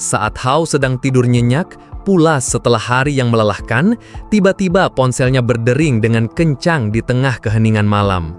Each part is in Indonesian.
Saat Hao sedang tidur nyenyak, pulas setelah hari yang melelahkan, tiba-tiba ponselnya berdering dengan kencang di tengah keheningan malam.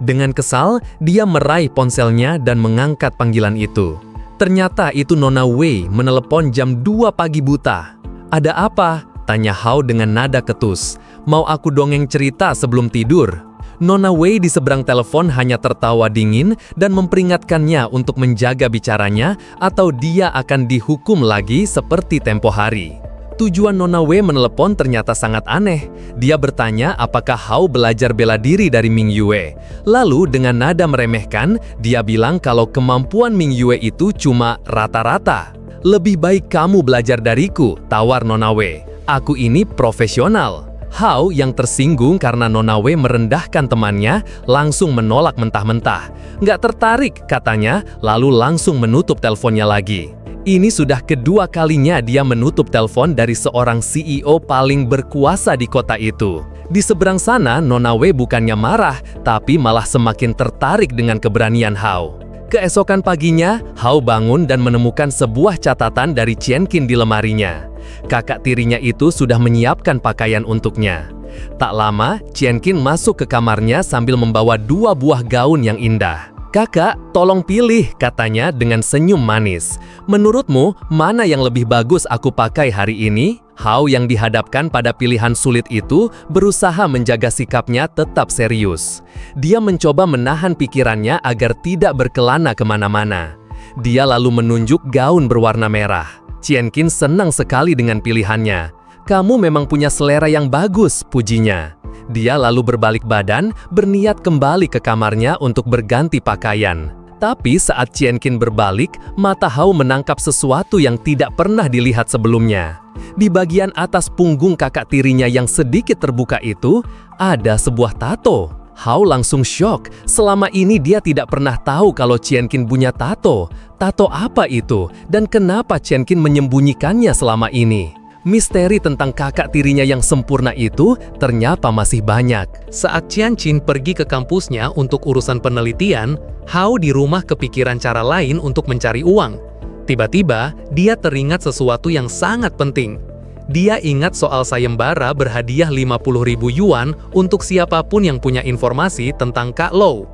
Dengan kesal, dia meraih ponselnya dan mengangkat panggilan itu. Ternyata itu Nona Wei menelepon jam 2 pagi buta. "Ada apa?" tanya Hao dengan nada ketus. "Mau aku dongeng cerita sebelum tidur?" Nona Wei di seberang telepon hanya tertawa dingin dan memperingatkannya untuk menjaga bicaranya atau dia akan dihukum lagi seperti tempo hari. Tujuan Nona Wei menelepon ternyata sangat aneh. Dia bertanya apakah Hao belajar bela diri dari Ming Yue. Lalu dengan nada meremehkan, dia bilang kalau kemampuan Ming Yue itu cuma rata-rata. "Lebih baik kamu belajar dariku," tawar Nona Wei. "Aku ini profesional." Hao yang tersinggung karena Nona Wei merendahkan temannya, langsung menolak mentah-mentah. "Nggak tertarik," katanya, lalu langsung menutup teleponnya lagi. Ini sudah kedua kalinya dia menutup telepon dari seorang CEO paling berkuasa di kota itu. Di seberang sana, Nona Wei bukannya marah, tapi malah semakin tertarik dengan keberanian Hao. Keesokan paginya, Hao bangun dan menemukan sebuah catatan dari Qianqin di lemarinya. Kakak tirinya itu sudah menyiapkan pakaian untuknya. Tak lama, Qianqin masuk ke kamarnya sambil membawa 2 buah gaun yang indah. "Kakak, tolong pilih," katanya dengan senyum manis. "Menurutmu, mana yang lebih bagus aku pakai hari ini?" Hao yang dihadapkan pada pilihan sulit itu berusaha menjaga sikapnya tetap serius. Dia mencoba menahan pikirannya agar tidak berkelana kemana-mana. Dia lalu menunjuk gaun berwarna merah. Qianqin senang sekali dengan pilihannya. "Kamu memang punya selera yang bagus," pujinya. Dia lalu berbalik badan, berniat kembali ke kamarnya untuk berganti pakaian. Tapi saat Qianqin berbalik, mata Hao menangkap sesuatu yang tidak pernah dilihat sebelumnya. Di bagian atas punggung kakak tirinya yang sedikit terbuka itu, ada sebuah tato. Hao langsung syok. Selama ini dia tidak pernah tahu kalau Qianqin punya tato. Tato apa itu? Dan kenapa Qianqin menyembunyikannya selama ini? Misteri tentang kakak tirinya yang sempurna itu ternyata masih banyak. Saat Qianqin pergi ke kampusnya untuk urusan penelitian, Hao di rumah kepikiran cara lain untuk mencari uang. Tiba-tiba, dia teringat sesuatu yang sangat penting. Dia ingat soal sayembara berhadiah 50.000 yuan untuk siapapun yang punya informasi tentang Kak Lou.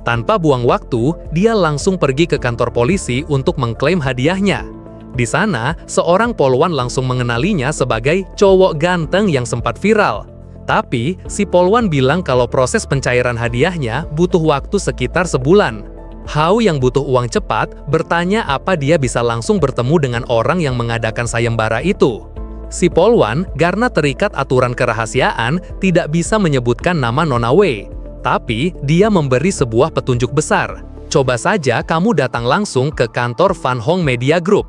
Tanpa buang waktu, dia langsung pergi ke kantor polisi untuk mengklaim hadiahnya. Di sana, seorang polwan langsung mengenalinya sebagai cowok ganteng yang sempat viral. Tapi, si polwan bilang kalau proses pencairan hadiahnya butuh waktu sekitar sebulan. Hao yang butuh uang cepat bertanya apa dia bisa langsung bertemu dengan orang yang mengadakan sayembara itu. Si polwan, karena terikat aturan kerahasiaan, tidak bisa menyebutkan nama Nona Wei. Tapi, dia memberi sebuah petunjuk besar. "Coba saja kamu datang langsung ke kantor Fan Hong Media Group."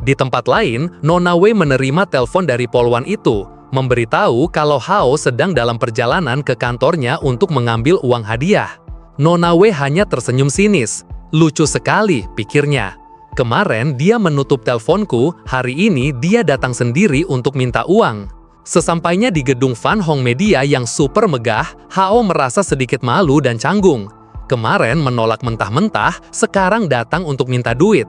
Di tempat lain, Nona Wei menerima telepon dari polwan itu, memberitahu kalau Hao sedang dalam perjalanan ke kantornya untuk mengambil uang hadiah. Nona Wei hanya tersenyum sinis. "Lucu sekali," pikirnya. "Kemarin dia menutup teleponku, hari ini dia datang sendiri untuk minta uang." Sesampainya di gedung Fan Hong Media yang super megah, Hao merasa sedikit malu dan canggung. Kemarin menolak mentah-mentah, sekarang datang untuk minta duit.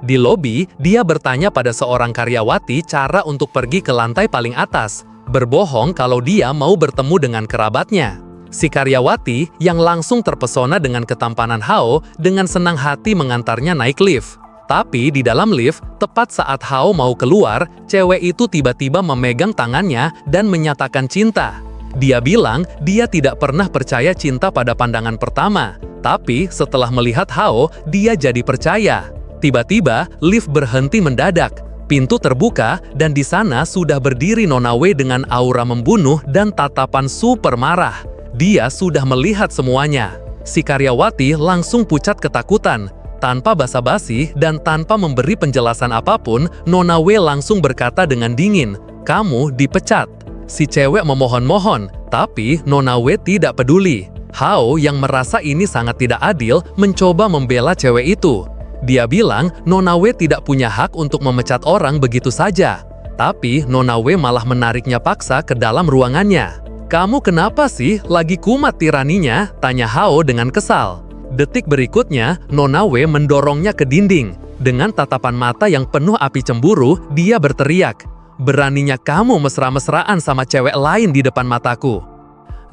Di lobi, dia bertanya pada seorang karyawati cara untuk pergi ke lantai paling atas, berbohong kalau dia mau bertemu dengan kerabatnya. Si karyawati, yang langsung terpesona dengan ketampanan Hao, dengan senang hati mengantarnya naik lift. Tapi di dalam lift, tepat saat Hao mau keluar, cewek itu tiba-tiba memegang tangannya dan menyatakan cinta. Dia bilang dia tidak pernah percaya cinta pada pandangan pertama, tapi setelah melihat Hao, dia jadi percaya. Tiba-tiba, lift berhenti mendadak. Pintu terbuka, dan di sana sudah berdiri Nona Wei dengan aura membunuh dan tatapan super marah. Dia sudah melihat semuanya. Si karyawati langsung pucat ketakutan. Tanpa basa-basi dan tanpa memberi penjelasan apapun, Nona Wei langsung berkata dengan dingin, "Kamu dipecat." Si cewek memohon-mohon, tapi Nona Wei tidak peduli. Hao yang merasa ini sangat tidak adil mencoba membela cewek itu. Dia bilang Nona Wei tidak punya hak untuk memecat orang begitu saja. Tapi Nona Wei malah menariknya paksa ke dalam ruangannya. "Kamu kenapa sih? Lagi kumat tiraninya?" tanya Hao dengan kesal. Detik berikutnya, Nona Wei mendorongnya ke dinding. Dengan tatapan mata yang penuh api cemburu, dia berteriak, "Beraninya kamu mesra-mesraan sama cewek lain di depan mataku."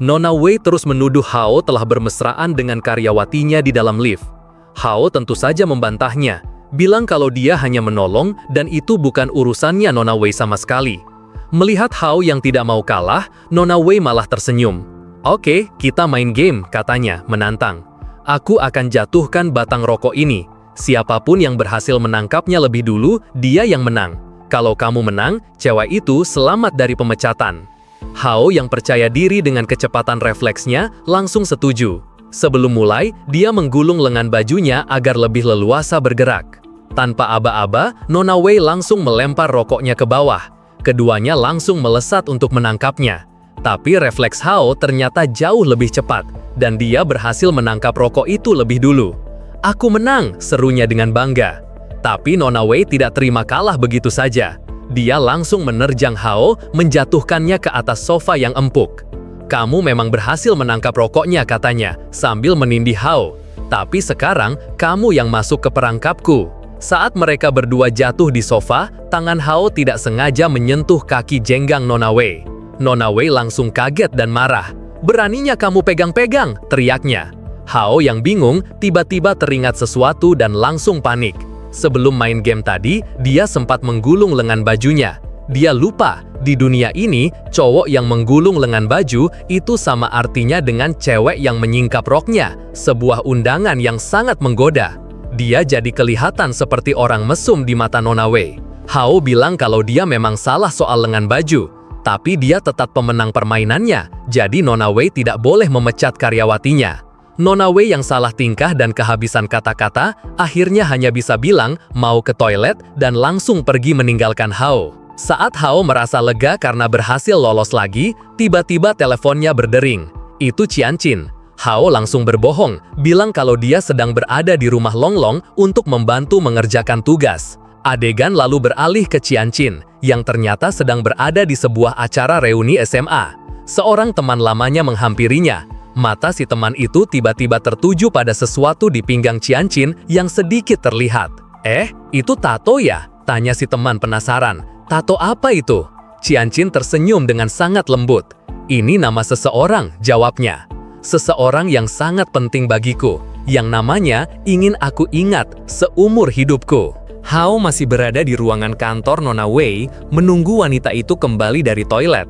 Nona Wei terus menuduh Hao telah bermesraan dengan karyawatinya di dalam lift. Hao tentu saja membantahnya, bilang kalau dia hanya menolong dan itu bukan urusannya Nona Wei sama sekali. Melihat Hao yang tidak mau kalah, Nona Wei malah tersenyum. "Oke, kita main game," katanya, menantang. "Aku akan jatuhkan batang rokok ini. Siapapun yang berhasil menangkapnya lebih dulu, dia yang menang. Kalau kamu menang, cewek itu selamat dari pemecatan." Hao yang percaya diri dengan kecepatan refleksnya langsung setuju. Sebelum mulai, dia menggulung lengan bajunya agar lebih leluasa bergerak. Tanpa aba-aba, Nona Wei langsung melempar rokoknya ke bawah. Keduanya langsung melesat untuk menangkapnya. Tapi refleks Hao ternyata jauh lebih cepat, dan dia berhasil menangkap rokok itu lebih dulu. "Aku menang," serunya dengan bangga. Tapi Nona Wei tidak terima kalah begitu saja. Dia langsung menerjang Hao, menjatuhkannya ke atas sofa yang empuk. "Kamu memang berhasil menangkap rokoknya," katanya, sambil menindih Hao. "Tapi sekarang, kamu yang masuk ke perangkapku." Saat mereka berdua jatuh di sofa, tangan Hao tidak sengaja menyentuh kaki jenggang Nona Wei. Nona Wei langsung kaget dan marah. "Beraninya kamu pegang-pegang," teriaknya. Hao yang bingung, tiba-tiba teringat sesuatu dan langsung panik. Sebelum main game tadi, dia sempat menggulung lengan bajunya. Dia lupa, di dunia ini, cowok yang menggulung lengan baju itu sama artinya dengan cewek yang menyingkap roknya, sebuah undangan yang sangat menggoda. Dia jadi kelihatan seperti orang mesum di mata Nona Wei. Hao bilang kalau dia memang salah soal lengan baju, tapi dia tetap pemenang permainannya, jadi Nona Wei tidak boleh memecat karyawatinya. Nona Wei yang salah tingkah dan kehabisan kata-kata, akhirnya hanya bisa bilang mau ke toilet dan langsung pergi meninggalkan Hao. Saat Hao merasa lega karena berhasil lolos lagi, tiba-tiba teleponnya berdering. Itu Qianqin. Hao langsung berbohong, bilang kalau dia sedang berada di rumah Longlong untuk membantu mengerjakan tugas. Adegan lalu beralih ke Qianqin, yang ternyata sedang berada di sebuah acara reuni SMA. Seorang teman lamanya menghampirinya. Mata si teman itu tiba-tiba tertuju pada sesuatu di pinggang Qianqin yang sedikit terlihat. Itu tato ya?" tanya si teman penasaran. "Tato apa itu?" Qianqin tersenyum dengan sangat lembut. "Ini nama seseorang," jawabnya. "Seseorang yang sangat penting bagiku, yang namanya ingin aku ingat seumur hidupku." Hao masih berada di ruangan kantor Nona Wei, menunggu wanita itu kembali dari toilet.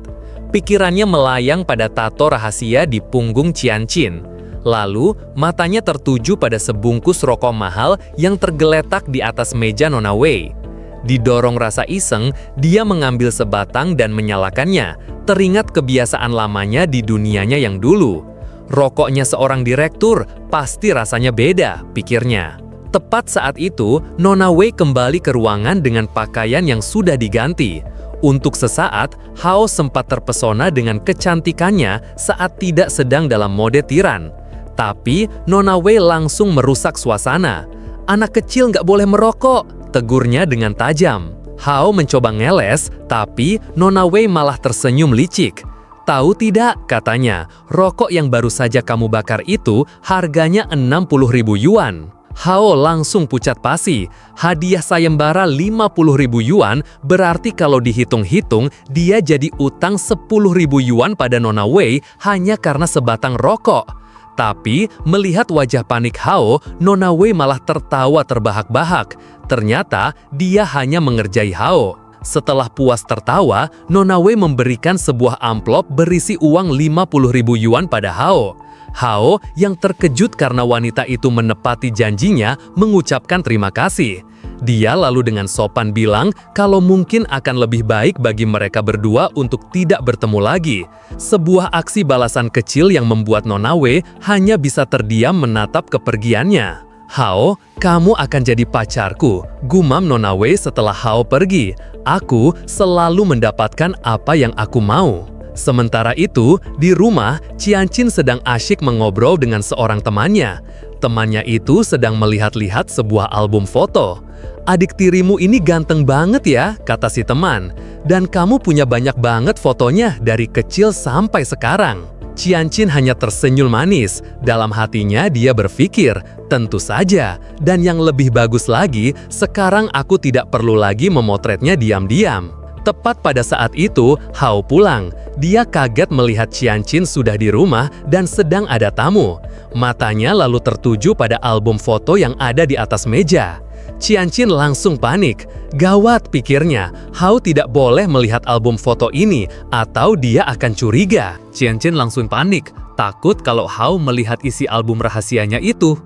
Pikirannya melayang pada tato rahasia di punggung Qianqin. Lalu, matanya tertuju pada sebungkus rokok mahal yang tergeletak di atas meja Nona Wei. Didorong rasa iseng, dia mengambil sebatang dan menyalakannya, teringat kebiasaan lamanya di dunianya yang dulu. Rokoknya seorang direktur, pasti rasanya beda, pikirnya. Tepat saat itu, Nona Wei kembali ke ruangan dengan pakaian yang sudah diganti. Untuk sesaat, Hao sempat terpesona dengan kecantikannya saat tidak sedang dalam mode tiran. Tapi, Nona Wei langsung merusak suasana. "Anak kecil nggak boleh merokok," tegurnya dengan tajam. Hao mencoba ngeles, tapi Nona Wei malah tersenyum licik. "Tahu tidak," katanya, "rokok yang baru saja kamu bakar itu harganya 60.000 yuan. Hao langsung pucat pasi. Hadiah sayembara 50.000 yuan berarti kalau dihitung-hitung dia jadi utang 10.000 yuan pada Nona Wei hanya karena sebatang rokok. Tapi melihat wajah panik Hao, Nona Wei malah tertawa terbahak-bahak. Ternyata dia hanya mengerjai Hao. Setelah puas tertawa, Nona Wei memberikan sebuah amplop berisi uang 50.000 yuan pada Hao. Hao yang terkejut karena wanita itu menepati janjinya mengucapkan terima kasih. Dia lalu dengan sopan bilang kalau mungkin akan lebih baik bagi mereka berdua untuk tidak bertemu lagi. Sebuah aksi balasan kecil yang membuat Nona Wei hanya bisa terdiam menatap kepergiannya. "Hao, kamu akan jadi pacarku," gumam Nona Wei setelah Hao pergi. "Aku selalu mendapatkan apa yang aku mau." Sementara itu, di rumah, Qianqin sedang asyik mengobrol dengan seorang temannya. Temannya itu sedang melihat-lihat sebuah album foto. "Adik tirimu ini ganteng banget ya," kata si teman. "Dan kamu punya banyak banget fotonya dari kecil sampai sekarang." Qianqin hanya tersenyum manis. Dalam hatinya dia berpikir, tentu saja. Dan yang lebih bagus lagi, sekarang aku tidak perlu lagi memotretnya diam-diam. Tepat pada saat itu, Hao pulang. Dia kaget melihat Qianqin sudah di rumah dan sedang ada tamu. Matanya lalu tertuju pada album foto yang ada di atas meja. Qianqin langsung panik. Gawat, pikirnya, Hao tidak boleh melihat album foto ini atau dia akan curiga. Qianqin langsung panik, takut kalau Hao melihat isi album rahasianya itu.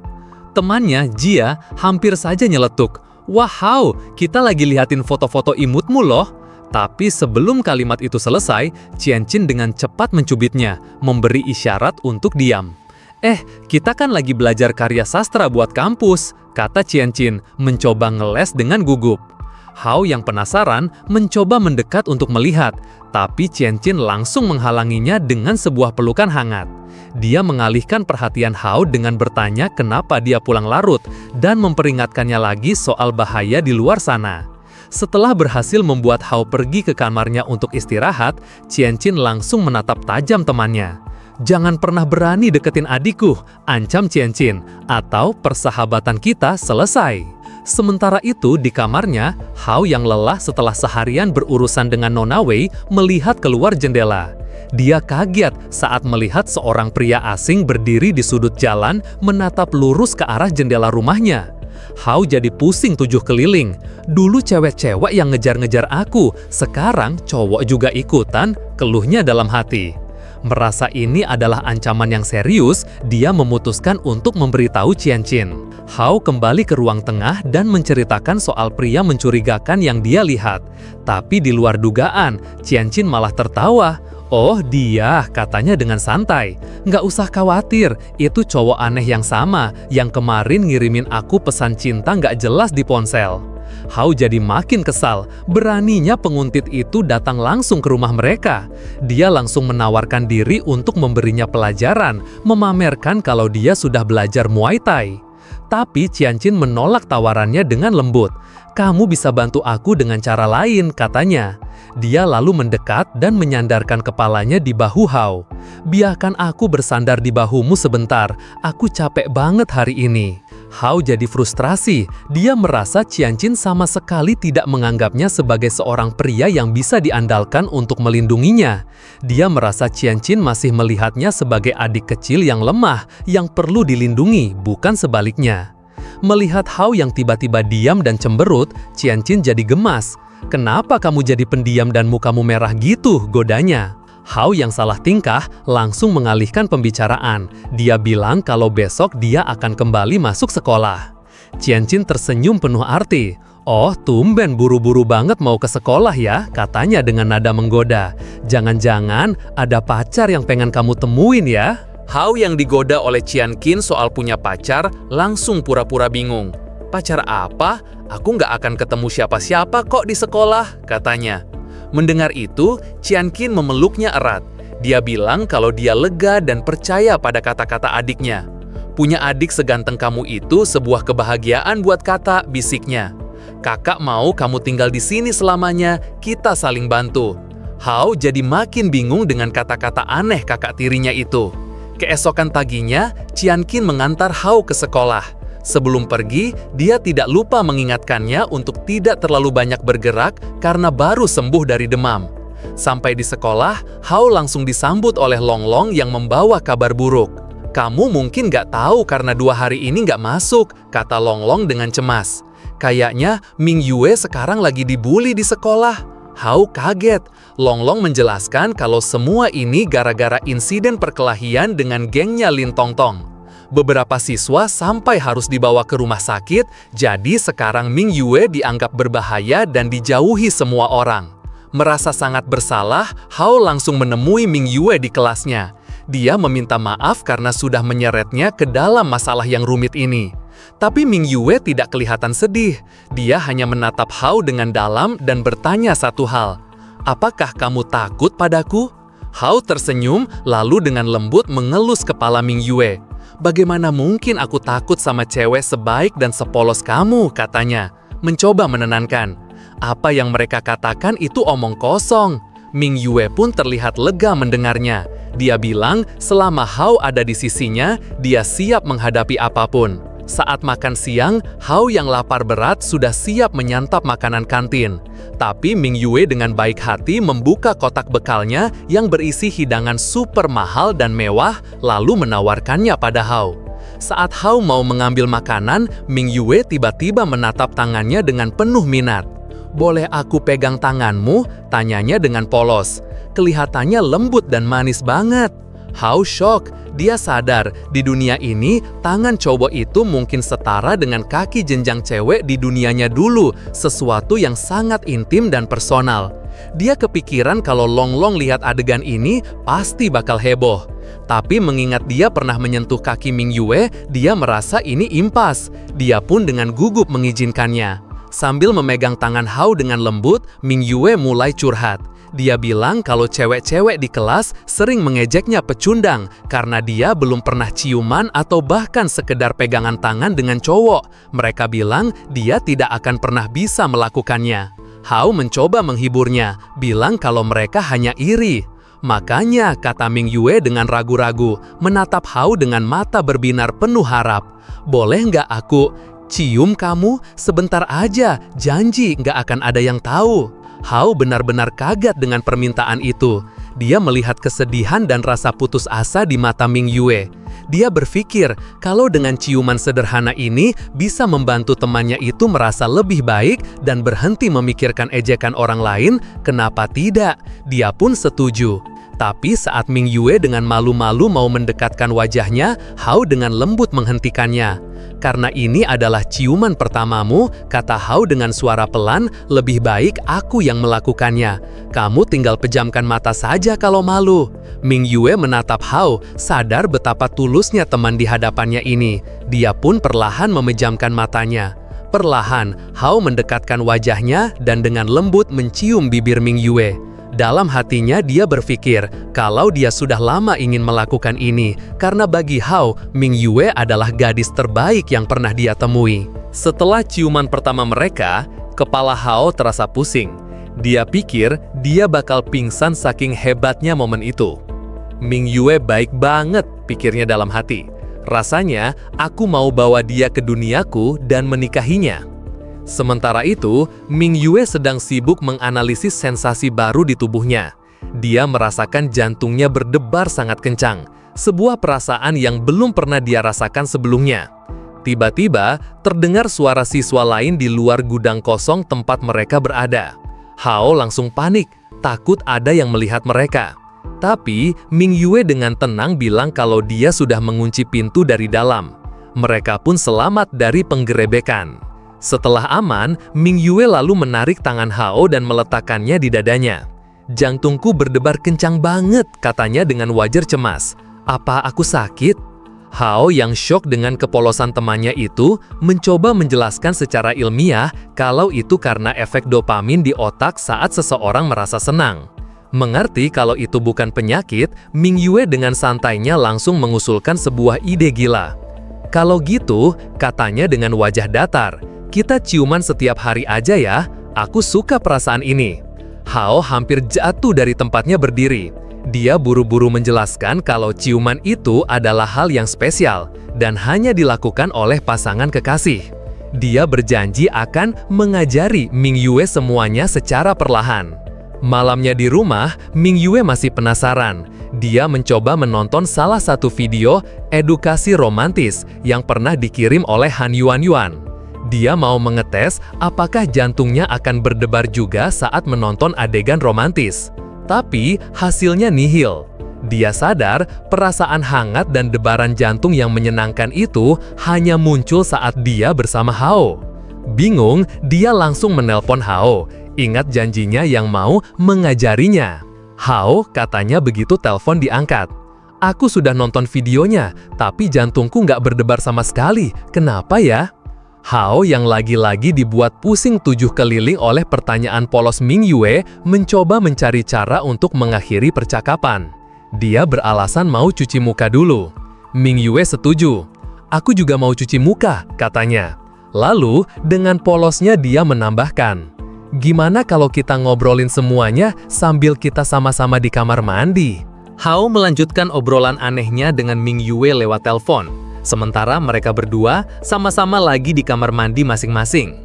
Temannya, Jia, hampir saja nyeletuk. Wah Hao, kita lagi lihatin foto-foto imutmu loh. Tapi sebelum kalimat itu selesai, Qianqin dengan cepat mencubitnya, memberi isyarat untuk diam. Kita kan lagi belajar karya sastra buat kampus, kata Qianqin, mencoba ngeles dengan gugup. Hao yang penasaran mencoba mendekat untuk melihat, tapi Qianqin langsung menghalanginya dengan sebuah pelukan hangat. Dia mengalihkan perhatian Hao dengan bertanya kenapa dia pulang larut dan memperingatkannya lagi soal bahaya di luar sana. Setelah berhasil membuat Hao pergi ke kamarnya untuk istirahat, Qianqin langsung menatap tajam temannya. Jangan pernah berani deketin adikku, ancam Qianqin, atau persahabatan kita selesai. Sementara itu di kamarnya, Hao yang lelah setelah seharian berurusan dengan Nona Wei melihat keluar jendela. Dia kaget saat melihat seorang pria asing berdiri di sudut jalan menatap lurus ke arah jendela rumahnya. Hao jadi pusing 7 keliling. Dulu cewek-cewek yang ngejar-ngejar aku, sekarang cowok juga ikutan, keluhnya dalam hati. Merasa ini adalah ancaman yang serius, dia memutuskan untuk memberitahu Qianqin. Hao kembali ke ruang tengah dan menceritakan soal pria mencurigakan yang dia lihat. Tapi di luar dugaan, Qianqin malah tertawa. Oh dia, katanya dengan santai. Nggak usah khawatir, itu cowok aneh yang sama, yang kemarin ngirimin aku pesan cinta nggak jelas di ponsel. Hao jadi makin kesal, beraninya penguntit itu datang langsung ke rumah mereka. Dia langsung menawarkan diri untuk memberinya pelajaran, memamerkan kalau dia sudah belajar Muay Thai. Tapi Qianqin menolak tawarannya dengan lembut. Kamu bisa bantu aku dengan cara lain, katanya. Dia lalu mendekat dan menyandarkan kepalanya di bahu Hao. Biarkan aku bersandar di bahumu sebentar, aku capek banget hari ini. Hao jadi frustrasi, dia merasa Qianqin sama sekali tidak menganggapnya sebagai seorang pria yang bisa diandalkan untuk melindunginya. Dia merasa Qianqin masih melihatnya sebagai adik kecil yang lemah, yang perlu dilindungi, bukan sebaliknya. Melihat Hao yang tiba-tiba diam dan cemberut, Qianqin jadi gemas. Kenapa kamu jadi pendiam dan mukamu merah gitu, godanya. Hao yang salah tingkah langsung mengalihkan pembicaraan. Dia bilang kalau besok dia akan kembali masuk sekolah. Qianqin tersenyum penuh arti. Oh, tumben buru-buru banget mau ke sekolah ya, katanya dengan nada menggoda. Jangan-jangan ada pacar yang pengen kamu temuin ya? Hao yang digoda oleh Qianqin soal punya pacar langsung pura-pura bingung. Pacar apa? Aku nggak akan ketemu siapa-siapa kok di sekolah, katanya. Mendengar itu, Qianqin memeluknya erat. Dia bilang kalau dia lega dan percaya pada kata-kata adiknya. Punya adik seganteng kamu itu sebuah kebahagiaan buat Kata, bisiknya. Kakak mau kamu tinggal di sini selamanya, kita saling bantu. Hao jadi makin bingung dengan kata-kata aneh kakak tirinya itu. Keesokan paginya, Qianqin mengantar Hao ke sekolah. Sebelum pergi, dia tidak lupa mengingatkannya untuk tidak terlalu banyak bergerak karena baru sembuh dari demam. Sampai di sekolah, Hao langsung disambut oleh Longlong yang membawa kabar buruk. Kamu mungkin nggak tahu karena 2 hari ini nggak masuk, kata Longlong dengan cemas. Kayaknya Ming Yue sekarang lagi dibully di sekolah. Hao kaget. Longlong menjelaskan kalau semua ini gara-gara insiden perkelahian dengan gengnya Lin Tongtong. Beberapa siswa sampai harus dibawa ke rumah sakit, jadi sekarang Ming Yue dianggap berbahaya dan dijauhi semua orang. Merasa sangat bersalah, Hao langsung menemui Ming Yue di kelasnya. Dia meminta maaf karena sudah menyeretnya ke dalam masalah yang rumit ini. Tapi Ming Yue tidak kelihatan sedih. Dia hanya menatap Hao dengan dalam dan bertanya satu hal. Apakah kamu takut padaku? Hao tersenyum lalu dengan lembut mengelus kepala Ming Yue. Bagaimana mungkin aku takut sama cewek sebaik dan sepolos kamu, katanya. Mencoba menenangkan. Apa yang mereka katakan itu omong kosong. Ming Yue pun terlihat lega mendengarnya. Dia bilang selama Hao ada di sisinya, dia siap menghadapi apapun. Saat makan siang, Hao yang lapar berat sudah siap menyantap makanan kantin. Tapi Ming Yue dengan baik hati membuka kotak bekalnya yang berisi hidangan super mahal dan mewah, lalu menawarkannya pada Hao. Saat Hao mau mengambil makanan, Ming Yue tiba-tiba menatap tangannya dengan penuh minat. "Boleh aku pegang tanganmu?" tanyanya dengan polos. Kelihatannya lembut dan manis banget. Hao shock. Dia sadar di dunia ini tangan cowok itu mungkin setara dengan kaki jenjang cewek di dunianya dulu, sesuatu yang sangat intim dan personal. Dia kepikiran kalau Long Long lihat adegan ini pasti bakal heboh. Tapi mengingat dia pernah menyentuh kaki Ming Yue, dia merasa ini impas. Dia pun dengan gugup mengizinkannya. Sambil memegang tangan Hao dengan lembut, Ming Yue mulai curhat. Dia bilang kalau cewek-cewek di kelas sering mengejeknya pecundang karena dia belum pernah ciuman atau bahkan sekedar pegangan tangan dengan cowok. Mereka bilang dia tidak akan pernah bisa melakukannya. Hao mencoba menghiburnya, bilang kalau mereka hanya iri. "Makanya," kata Ming Yue dengan ragu-ragu, menatap Hao dengan mata berbinar penuh harap. "Boleh nggak aku cium kamu? Sebentar aja, janji nggak akan ada yang tahu." Hao benar-benar kaget dengan permintaan itu. Dia melihat kesedihan dan rasa putus asa di mata Ming Yue. Dia berpikir kalau dengan ciuman sederhana ini bisa membantu temannya itu merasa lebih baik dan berhenti memikirkan ejekan orang lain, kenapa tidak? Dia pun setuju. Tapi saat Ming Yue dengan malu-malu mau mendekatkan wajahnya, Hao dengan lembut menghentikannya. "Karena ini adalah ciuman pertamamu," kata Hao dengan suara pelan, "lebih baik aku yang melakukannya. Kamu tinggal pejamkan mata saja kalau malu." Ming Yue menatap Hao, sadar betapa tulusnya teman di hadapannya ini. Dia pun perlahan memejamkan matanya. Perlahan, Hao mendekatkan wajahnya dan dengan lembut mencium bibir Ming Yue. Dalam hatinya dia berpikir kalau dia sudah lama ingin melakukan ini, karena bagi Hao, Ming Yue adalah gadis terbaik yang pernah dia temui. Setelah ciuman pertama mereka, kepala Hao terasa pusing. Dia pikir dia bakal pingsan saking hebatnya momen itu. "Ming Yue baik banget," pikirnya dalam hati. "Rasanya aku mau bawa dia ke duniaku dan menikahinya." Sementara itu, Ming Yue sedang sibuk menganalisis sensasi baru di tubuhnya. Dia merasakan jantungnya berdebar sangat kencang, sebuah perasaan yang belum pernah dia rasakan sebelumnya. Tiba-tiba, terdengar suara siswa lain di luar gudang kosong tempat mereka berada. Hao langsung panik, takut ada yang melihat mereka. Tapi, Ming Yue dengan tenang bilang kalau dia sudah mengunci pintu dari dalam. Mereka pun selamat dari penggerebekan. Setelah aman, Ming Yue lalu menarik tangan Hao dan meletakkannya di dadanya. "Jantungku berdebar kencang banget," katanya dengan wajar cemas. "Apa aku sakit?" Hao yang syok dengan kepolosan temannya itu, mencoba menjelaskan secara ilmiah kalau itu karena efek dopamin di otak saat seseorang merasa senang. Mengerti kalau itu bukan penyakit, Ming Yue dengan santainya langsung mengusulkan sebuah ide gila. "Kalau gitu," katanya dengan wajah datar, "kita ciuman setiap hari aja ya, aku suka perasaan ini." Hao hampir jatuh dari tempatnya berdiri. Dia buru-buru menjelaskan kalau ciuman itu adalah hal yang spesial dan hanya dilakukan oleh pasangan kekasih. Dia berjanji akan mengajari Ming Yue semuanya secara perlahan. Malamnya di rumah, Ming Yue masih penasaran. Dia mencoba menonton salah satu video edukasi romantis yang pernah dikirim oleh Han Yuan. Dia mau mengetes apakah jantungnya akan berdebar juga saat menonton adegan romantis. Tapi hasilnya nihil. Dia sadar perasaan hangat dan debaran jantung yang menyenangkan itu hanya muncul saat dia bersama Hao. Bingung, dia langsung menelpon Hao. Ingat janjinya yang mau mengajarinya. "Hao," katanya begitu telepon diangkat. "Aku sudah nonton videonya, tapi jantungku nggak berdebar sama sekali. Kenapa ya?" Hao yang lagi-lagi dibuat pusing 7 keliling oleh pertanyaan polos Ming Yue mencoba mencari cara untuk mengakhiri percakapan. Dia beralasan mau cuci muka dulu. Ming Yue setuju. "Aku juga mau cuci muka," katanya. Lalu dengan polosnya dia menambahkan, "Gimana kalau kita ngobrolin semuanya sambil kita sama-sama di kamar mandi?" Hao melanjutkan obrolan anehnya dengan Ming Yue lewat telepon, sementara mereka berdua sama-sama lagi di kamar mandi masing-masing.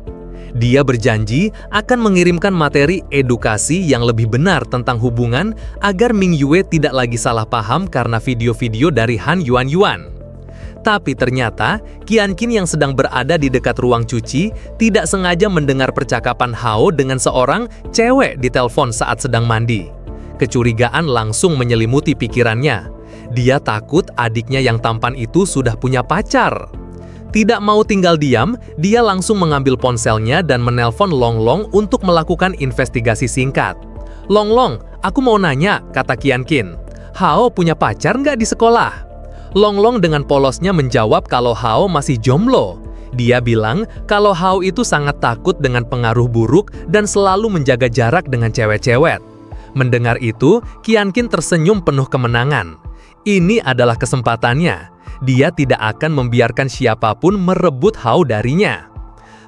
Dia berjanji akan mengirimkan materi edukasi yang lebih benar tentang hubungan agar Ming Yue tidak lagi salah paham karena video-video dari Han Yuan. Tapi ternyata, Qianqin yang sedang berada di dekat ruang cuci tidak sengaja mendengar percakapan Hao dengan seorang cewek di telepon saat sedang mandi. Kecurigaan langsung menyelimuti pikirannya. Dia takut adiknya yang tampan itu sudah punya pacar. Tidak mau tinggal diam, dia langsung mengambil ponselnya dan menelpon Long Long untuk melakukan investigasi singkat. "Long Long, aku mau nanya," kata Qianqin. "Hao punya pacar nggak di sekolah?" Long Long dengan polosnya menjawab kalau Hao masih jomblo. Dia bilang kalau Hao itu sangat takut dengan pengaruh buruk dan selalu menjaga jarak dengan cewek-cewek. Mendengar itu, Qianqin tersenyum penuh kemenangan. Ini adalah kesempatannya. Dia tidak akan membiarkan siapapun merebut Hao darinya.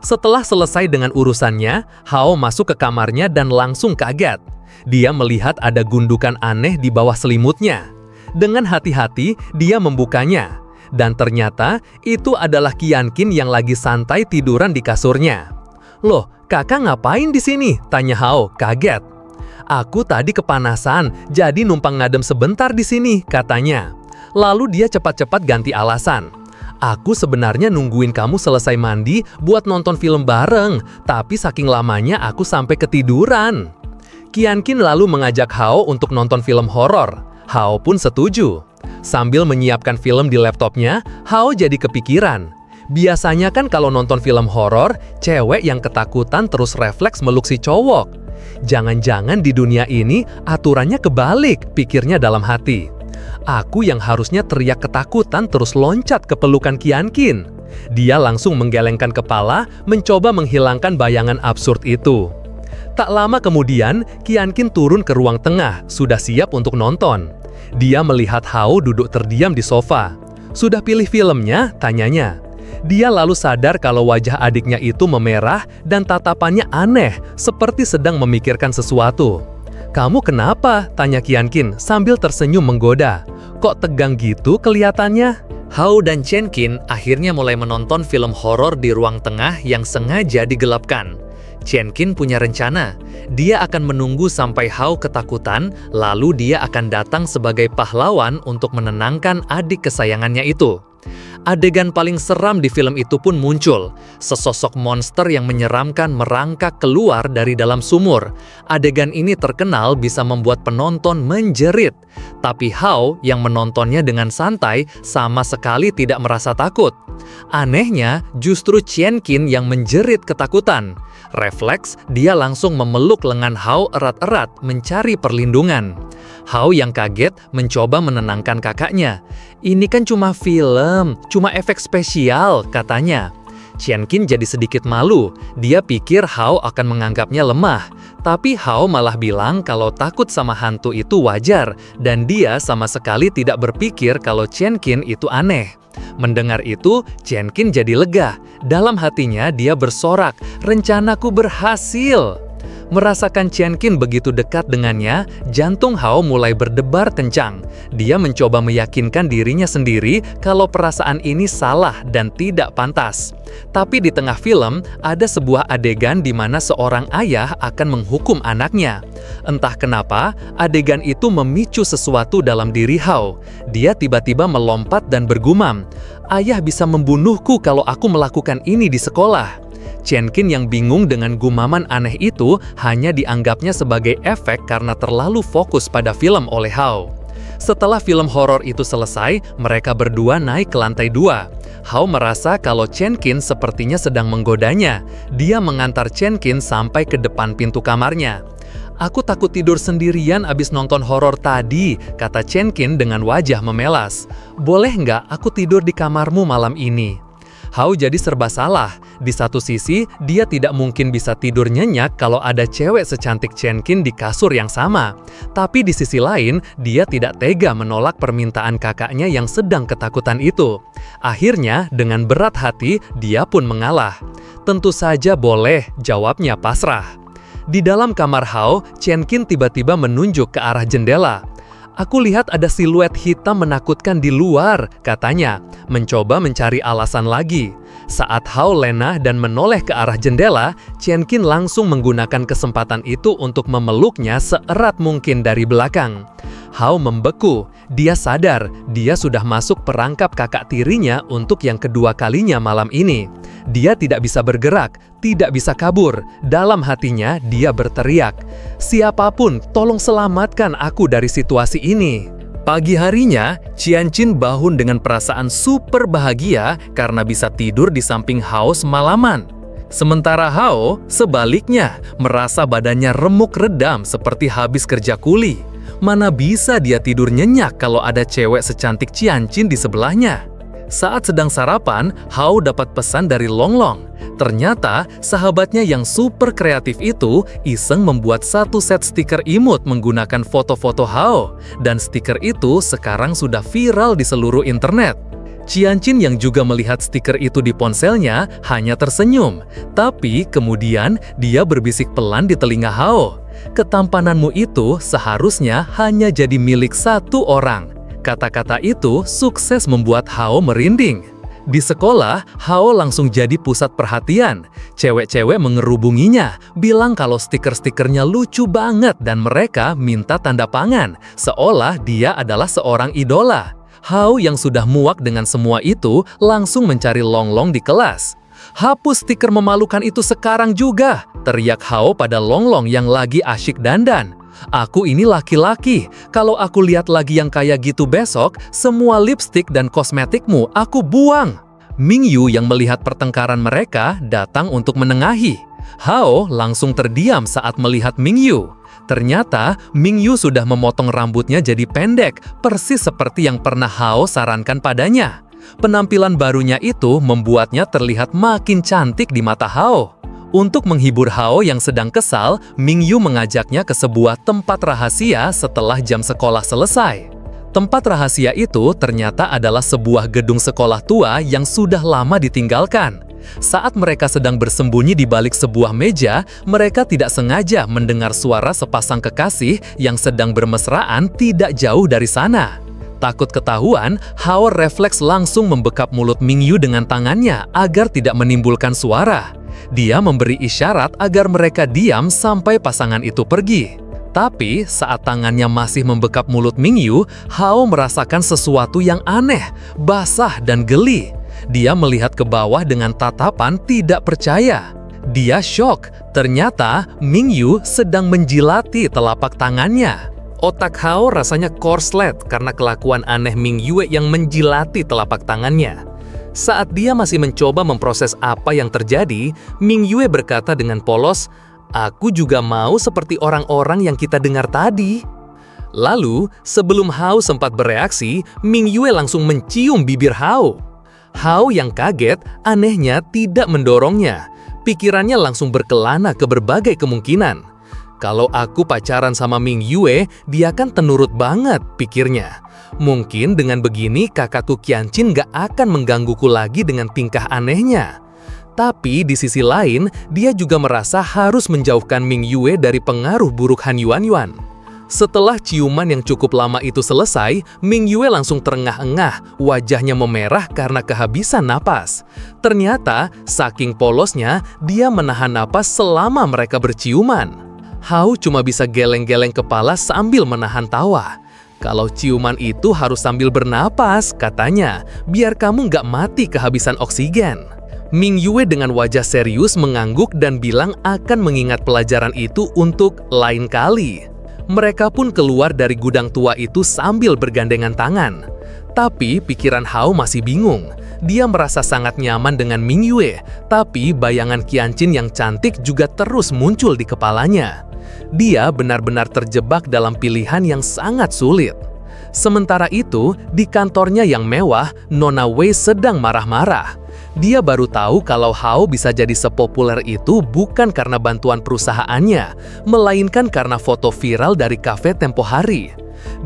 Setelah selesai dengan urusannya, Hao masuk ke kamarnya dan langsung kaget. Dia melihat ada gundukan aneh di bawah selimutnya. Dengan hati-hati, dia membukanya. Dan ternyata, itu adalah Qianqin yang lagi santai tiduran di kasurnya. "Loh, kakak ngapain di sini?" tanya Hao, kaget. "Aku tadi kepanasan, jadi numpang ngadem sebentar di sini," katanya. Lalu dia cepat-cepat ganti alasan. "Aku sebenarnya nungguin kamu selesai mandi buat nonton film bareng, tapi saking lamanya aku sampai ketiduran." Qianqin lalu mengajak Hao untuk nonton film horor. Hao pun setuju. Sambil menyiapkan film di laptopnya, Hao jadi kepikiran. Biasanya kan kalau nonton film horor, cewek yang ketakutan terus refleks meluk si cowok. Jangan-jangan di dunia ini aturannya kebalik, pikirnya dalam hati. Aku yang harusnya teriak ketakutan terus loncat ke pelukan Qianqin. Dia langsung menggelengkan kepala, mencoba menghilangkan bayangan absurd itu. Tak lama kemudian, Qianqin turun ke ruang tengah, sudah siap untuk nonton. Dia melihat Hao duduk terdiam di sofa. "Sudah pilih filmnya?" tanyanya. Dia lalu sadar kalau wajah adiknya itu memerah dan tatapannya aneh, seperti sedang memikirkan sesuatu. "Kamu kenapa?" tanya Qianqin sambil tersenyum menggoda. "Kok tegang gitu kelihatannya?" Hao dan Qianqin akhirnya mulai menonton film horor di ruang tengah yang sengaja digelapkan. Qianqin punya rencana. Dia akan menunggu sampai Hao ketakutan, lalu dia akan datang sebagai pahlawan untuk menenangkan adik kesayangannya itu. Adegan paling seram di film itu pun muncul. Sesosok monster yang menyeramkan merangkak keluar dari dalam sumur. Adegan ini terkenal bisa membuat penonton menjerit. Tapi Hao yang menontonnya dengan santai sama sekali tidak merasa takut. Anehnya, justru Qianqin yang menjerit ketakutan. Refleks, dia langsung memeluk lengan Hao erat-erat mencari perlindungan. Hao yang kaget mencoba menenangkan kakaknya. "Ini kan cuma film, cuma efek spesial," katanya. Qianqin jadi sedikit malu. Dia pikir Hao akan menganggapnya lemah. Tapi Hao malah bilang kalau takut sama hantu itu wajar, dan dia sama sekali tidak berpikir kalau Qianqin itu aneh. Mendengar itu, Qianqin jadi lega. Dalam hatinya dia bersorak, "Rencanaku berhasil." Merasakan Qianqin begitu dekat dengannya, jantung Hao mulai berdebar kencang. Dia mencoba meyakinkan dirinya sendiri kalau perasaan ini salah dan tidak pantas. Tapi di tengah film, ada sebuah adegan di mana seorang ayah akan menghukum anaknya. Entah kenapa, adegan itu memicu sesuatu dalam diri Hao. Dia tiba-tiba melompat dan bergumam, "Ayah bisa membunuhku kalau aku melakukan ini di sekolah." Qianqin yang bingung dengan gumaman aneh itu hanya dianggapnya sebagai efek karena terlalu fokus pada film oleh Hao. Setelah film horor itu selesai, mereka berdua naik ke lantai 2. Hao merasa kalau Qianqin sepertinya sedang menggodanya. Dia mengantar Qianqin sampai ke depan pintu kamarnya. "Aku takut tidur sendirian abis nonton horor tadi," kata Qianqin dengan wajah memelas. "Boleh nggak aku tidur di kamarmu malam ini?" Hao jadi serba salah. Di satu sisi, dia tidak mungkin bisa tidur nyenyak kalau ada cewek secantik Qianqin di kasur yang sama. Tapi di sisi lain, dia tidak tega menolak permintaan kakaknya yang sedang ketakutan itu. Akhirnya, dengan berat hati, dia pun mengalah. "Tentu saja boleh," jawabnya pasrah. Di dalam kamar Hao, Qianqin tiba-tiba menunjuk ke arah jendela. Aku lihat ada siluet hitam menakutkan di luar, katanya, mencoba mencari alasan lagi. Saat Hao lengah dan menoleh ke arah jendela, Qianqin langsung menggunakan kesempatan itu untuk memeluknya seerat mungkin dari belakang. Hao membeku. Dia sadar dia sudah masuk perangkap kakak tirinya untuk yang kedua kalinya malam ini. Dia tidak bisa bergerak, tidak bisa kabur. Dalam hatinya, dia berteriak, "Siapapun, tolong selamatkan aku dari situasi ini." Pagi harinya, Qianqin bangun dengan perasaan super bahagia karena bisa tidur di samping Hao semalaman. Sementara Hao, sebaliknya, merasa badannya remuk redam seperti habis kerja kuli. Mana bisa dia tidur nyenyak kalau ada cewek secantik Qianqin di sebelahnya. Saat sedang sarapan, Hao dapat pesan dari Longlong. Ternyata, sahabatnya yang super kreatif itu iseng membuat satu set stiker imut menggunakan foto-foto Hao. Dan stiker itu sekarang sudah viral di seluruh internet. Qianqin yang juga melihat stiker itu di ponselnya hanya tersenyum. Tapi kemudian dia berbisik pelan di telinga Hao. "Ketampananmu itu seharusnya hanya jadi milik satu orang." Kata-kata itu sukses membuat Hao merinding. Di sekolah, Hao langsung jadi pusat perhatian. Cewek-cewek mengerubunginya, bilang kalau stiker-stikernya lucu banget dan mereka minta tanda tangan, seolah dia adalah seorang idola. Hao yang sudah muak dengan semua itu langsung mencari Longlong di kelas. "Hapus stiker memalukan itu sekarang juga!" teriak Hao pada Longlong yang lagi asyik dandan. "Aku ini laki-laki, kalau aku lihat lagi yang kayak gitu besok, semua lipstik dan kosmetikmu aku buang." Mingyu yang melihat pertengkaran mereka datang untuk menengahi. Hao langsung terdiam saat melihat Mingyu. Ternyata Mingyu sudah memotong rambutnya jadi pendek, persis seperti yang pernah Hao sarankan padanya. Penampilan barunya itu membuatnya terlihat makin cantik di mata Hao. Untuk menghibur Hao yang sedang kesal, Mingyu mengajaknya ke sebuah tempat rahasia setelah jam sekolah selesai. Tempat rahasia itu ternyata adalah sebuah gedung sekolah tua yang sudah lama ditinggalkan. Saat mereka sedang bersembunyi di balik sebuah meja, mereka tidak sengaja mendengar suara sepasang kekasih yang sedang bermesraan tidak jauh dari sana. Takut ketahuan, Hao refleks langsung membekap mulut Mingyu dengan tangannya agar tidak menimbulkan suara. Dia memberi isyarat agar mereka diam sampai pasangan itu pergi. Tapi saat tangannya masih membekap mulut Mingyu, Hao merasakan sesuatu yang aneh, basah dan geli. Dia melihat ke bawah dengan tatapan tidak percaya. Dia syok, ternyata Mingyu sedang menjilati telapak tangannya. Otak Hao rasanya korslet karena kelakuan aneh Mingyu yang menjilati telapak tangannya. Saat dia masih mencoba memproses apa yang terjadi, Mingyu berkata dengan polos, "Aku juga mau seperti orang-orang yang kita dengar tadi." Lalu, sebelum Hao sempat bereaksi, Mingyu langsung mencium bibir Hao. Hao yang kaget, anehnya tidak mendorongnya. Pikirannya langsung berkelana ke berbagai kemungkinan. "Kalau aku pacaran sama Mingyu, dia kan tenurut banget," pikirnya. "Mungkin dengan begini kakakku Qianqin gak akan menggangguku lagi dengan tingkah anehnya." Tapi di sisi lain, dia juga merasa harus menjauhkan Mingyu dari pengaruh buruk Han Yuanyuan. Setelah ciuman yang cukup lama itu selesai, Mingyu langsung terengah-engah, wajahnya memerah karena kehabisan napas. Ternyata, saking polosnya, dia menahan napas selama mereka berciuman. Hao cuma bisa geleng-geleng kepala sambil menahan tawa. "Kalau ciuman itu harus sambil bernapas," katanya, "biar kamu nggak mati kehabisan oksigen." Mingyu dengan wajah serius mengangguk dan bilang akan mengingat pelajaran itu untuk lain kali. Mereka pun keluar dari gudang tua itu sambil bergandengan tangan. Tapi pikiran Hao masih bingung. Dia merasa sangat nyaman dengan Mingyu, tapi bayangan Qianqin yang cantik juga terus muncul di kepalanya. Dia benar-benar terjebak dalam pilihan yang sangat sulit. Sementara itu, di kantornya yang mewah, Nona Wei sedang marah-marah. Dia baru tahu kalau Hao bisa jadi sepopuler itu bukan karena bantuan perusahaannya, melainkan karena foto viral dari kafe tempo hari.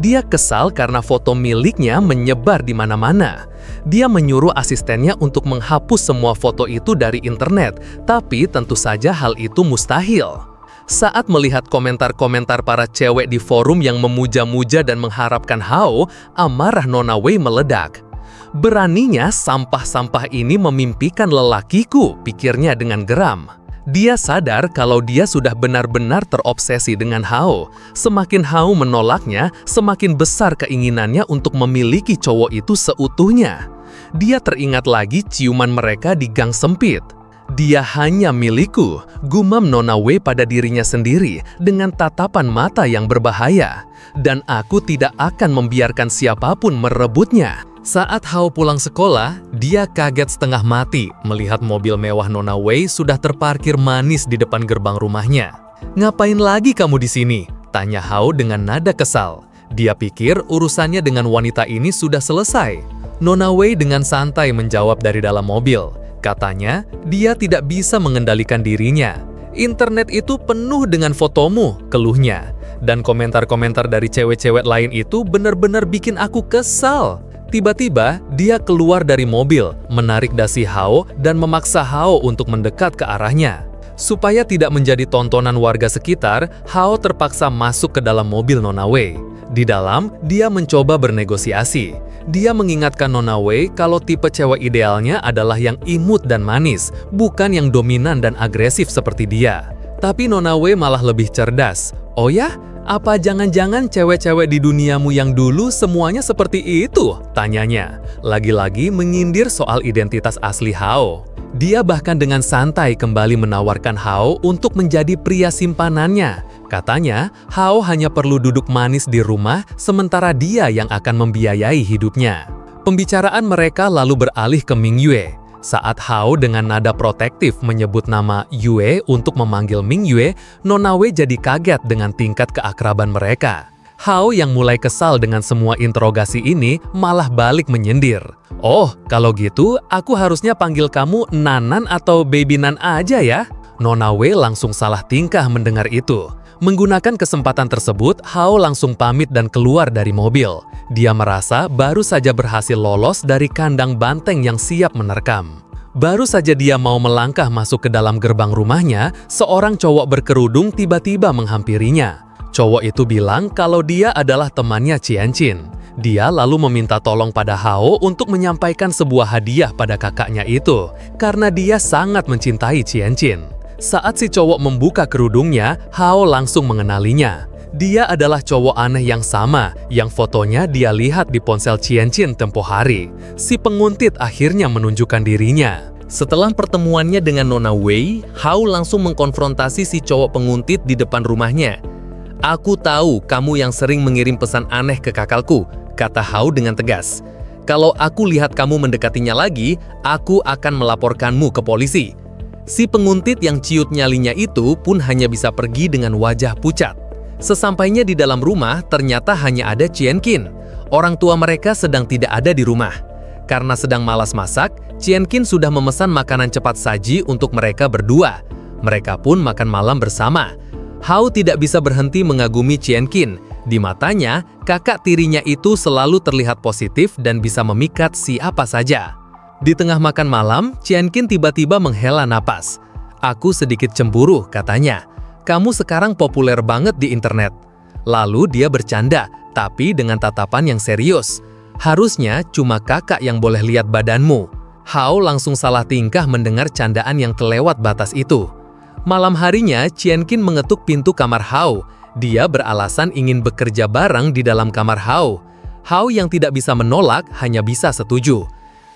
Dia kesal karena foto miliknya menyebar di mana-mana. Dia menyuruh asistennya untuk menghapus semua foto itu dari internet, tapi tentu saja hal itu mustahil. Saat melihat komentar-komentar para cewek di forum yang memuja-muja dan mengharapkan Hao, amarah Nona Wei meledak. Beraninya sampah-sampah ini memimpikan lelakiku, pikirnya dengan geram. Dia sadar kalau dia sudah benar-benar terobsesi dengan Hao. Semakin Hao menolaknya, semakin besar keinginannya untuk memiliki cowok itu seutuhnya. Dia teringat lagi ciuman mereka di gang sempit. Dia hanya milikku, gumam Nona Wei pada dirinya sendiri dengan tatapan mata yang berbahaya. Dan aku tidak akan membiarkan siapapun merebutnya. Saat Hao pulang sekolah, dia kaget setengah mati melihat mobil mewah Nona Wei sudah terparkir manis di depan gerbang rumahnya. "Ngapain lagi kamu di sini?" tanya Hao dengan nada kesal. Dia pikir urusannya dengan wanita ini sudah selesai. Nona Wei dengan santai menjawab dari dalam mobil. Katanya, dia tidak bisa mengendalikan dirinya. "Internet itu penuh dengan fotomu," keluhnya. "Dan komentar-komentar dari cewek-cewek lain itu benar-benar bikin aku kesal." Tiba-tiba, dia keluar dari mobil, menarik dasi Hao dan memaksa Hao untuk mendekat ke arahnya. Supaya tidak menjadi tontonan warga sekitar, Hao terpaksa masuk ke dalam mobil Nona Wei. Di dalam, dia mencoba bernegosiasi. Dia mengingatkan Nona Wei kalau tipe cewek idealnya adalah yang imut dan manis, bukan yang dominan dan agresif seperti dia. Tapi Nona Wei malah lebih cerdas. "Oh ya? Apa jangan-jangan cewek-cewek di duniamu yang dulu semuanya seperti itu?" tanyanya. Lagi-lagi menyindir soal identitas asli Hao. Dia bahkan dengan santai kembali menawarkan Hao untuk menjadi pria simpanannya. Katanya, Hao hanya perlu duduk manis di rumah, sementara dia yang akan membiayai hidupnya. Pembicaraan mereka lalu beralih ke Ming Yue. Saat Hao dengan nada protektif menyebut nama Yue untuk memanggil Ming Yue, Nona Wei jadi kaget dengan tingkat keakraban mereka. Hao yang mulai kesal dengan semua interogasi ini malah balik menyindir. "Oh, kalau gitu aku harusnya panggil kamu Nanan atau Baby Nan aja ya?" Nona Wei langsung salah tingkah mendengar itu. Menggunakan kesempatan tersebut, Hao langsung pamit dan keluar dari mobil. Dia merasa baru saja berhasil lolos dari kandang banteng yang siap menerkam. Baru saja dia mau melangkah masuk ke dalam gerbang rumahnya, seorang cowok berkerudung tiba-tiba menghampirinya. Cowok itu bilang kalau dia adalah temannya Qianqin. Dia lalu meminta tolong pada Hao untuk menyampaikan sebuah hadiah pada kakaknya itu, karena dia sangat mencintai Qianqin. Saat si cowok membuka kerudungnya, Hao langsung mengenalinya. Dia adalah cowok aneh yang sama, yang fotonya dia lihat di ponsel Qianqin tempo hari. Si penguntit akhirnya menunjukkan dirinya. Setelah pertemuannya dengan Nona Wei, Hao langsung mengkonfrontasi si cowok penguntit di depan rumahnya. "Aku tahu kamu yang sering mengirim pesan aneh ke kakalku," kata Hao dengan tegas. "Kalau aku lihat kamu mendekatinya lagi, aku akan melaporkanmu ke polisi." Si penguntit yang ciut nyalinya itu pun hanya bisa pergi dengan wajah pucat. Sesampainya di dalam rumah, ternyata hanya ada Qianqin. Orang tua mereka sedang tidak ada di rumah. Karena sedang malas masak, Qianqin sudah memesan makanan cepat saji untuk mereka berdua. Mereka pun makan malam bersama. Hao tidak bisa berhenti mengagumi Qianqin. Di matanya, kakak tirinya itu selalu terlihat positif dan bisa memikat siapa saja. Di tengah makan malam, Qianqin tiba-tiba menghela napas. "Aku sedikit cemburu," katanya. "Kamu sekarang populer banget di internet." Lalu dia bercanda, tapi dengan tatapan yang serius. "Harusnya cuma kakak yang boleh lihat badanmu." Hao langsung salah tingkah mendengar candaan yang kelewat batas itu. Malam harinya, Qianqin mengetuk pintu kamar Hao. Dia beralasan ingin bekerja bareng di dalam kamar Hao. Hao yang tidak bisa menolak hanya bisa setuju.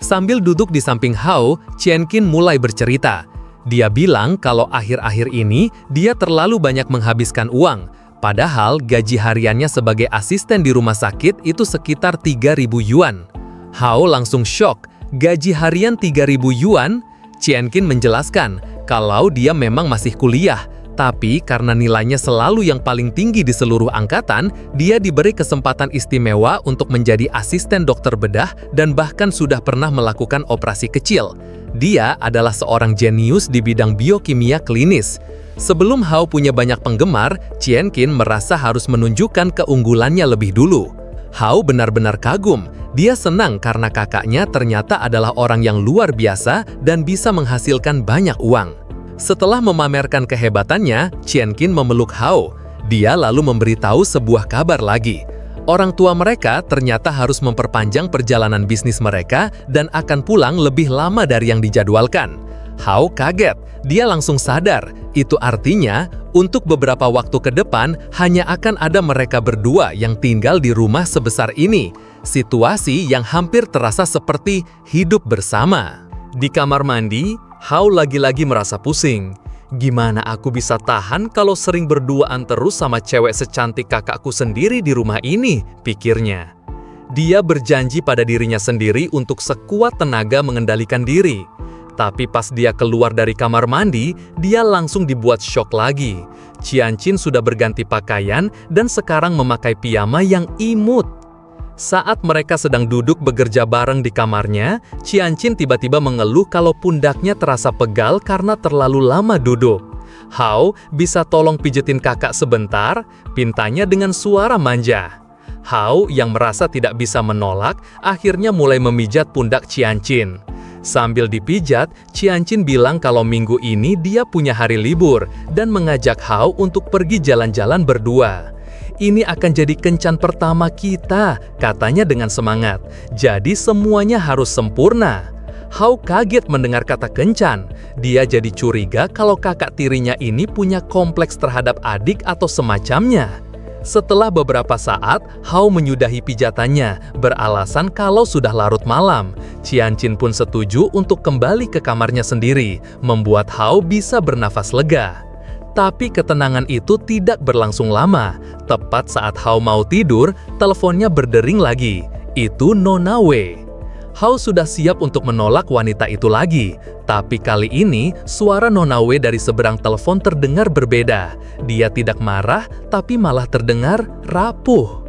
Sambil duduk di samping Hao, Qianqin mulai bercerita. Dia bilang kalau akhir-akhir ini dia terlalu banyak menghabiskan uang, padahal gaji hariannya sebagai asisten di rumah sakit itu sekitar 3.000 yuan. Hao langsung shock, gaji harian 3.000 yuan? Qianqin menjelaskan kalau dia memang masih kuliah, tapi karena nilainya selalu yang paling tinggi di seluruh angkatan, dia diberi kesempatan istimewa untuk menjadi asisten dokter bedah dan bahkan sudah pernah melakukan operasi kecil. Dia adalah seorang jenius di bidang biokimia klinis. Sebelum Hao punya banyak penggemar, Qianqin merasa harus menunjukkan keunggulannya lebih dulu. Hao benar-benar kagum. Dia senang karena kakaknya ternyata adalah orang yang luar biasa dan bisa menghasilkan banyak uang. Setelah memamerkan kehebatannya, Qianqin memeluk Hao. Dia lalu memberitahu sebuah kabar lagi. Orang tua mereka ternyata harus memperpanjang perjalanan bisnis mereka dan akan pulang lebih lama dari yang dijadwalkan. Hao kaget, dia langsung sadar. Itu artinya, untuk beberapa waktu ke depan, hanya akan ada mereka berdua yang tinggal di rumah sebesar ini. Situasi yang hampir terasa seperti hidup bersama. Di kamar mandi, Hao lagi-lagi merasa pusing. Gimana aku bisa tahan kalau sering berduaan terus sama cewek secantik kakakku sendiri di rumah ini, pikirnya. Dia berjanji pada dirinya sendiri untuk sekuat tenaga mengendalikan diri. Tapi pas dia keluar dari kamar mandi, dia langsung dibuat syok lagi. Qianqin sudah berganti pakaian dan sekarang memakai piyama yang imut. Saat mereka sedang duduk bekerja bareng di kamarnya, Qianqin tiba-tiba mengeluh kalau pundaknya terasa pegal karena terlalu lama duduk. Hao, bisa tolong pijetin kakak sebentar? Pintanya dengan suara manja. Hao yang merasa tidak bisa menolak, akhirnya mulai memijat pundak Qianqin. Sambil dipijat, Qianqin bilang kalau minggu ini dia punya hari libur dan mengajak Hao untuk pergi jalan-jalan berdua. Ini akan jadi kencan pertama kita, katanya dengan semangat. Jadi semuanya harus sempurna. Hao kaget mendengar kata kencan. Dia jadi curiga kalau kakak tirinya ini punya kompleks terhadap adik atau semacamnya. Setelah beberapa saat, Hao menyudahi pijatannya, beralasan kalau sudah larut malam. Qianqin pun setuju untuk kembali ke kamarnya sendiri, membuat Hao bisa bernafas lega. Tapi ketenangan itu tidak berlangsung lama. Tepat saat Hao mau tidur, teleponnya berdering lagi. Itu Nona Wei. Hao sudah siap untuk menolak wanita itu lagi. Tapi kali ini, suara Nona Wei dari seberang telepon terdengar berbeda. Dia tidak marah, tapi malah terdengar rapuh.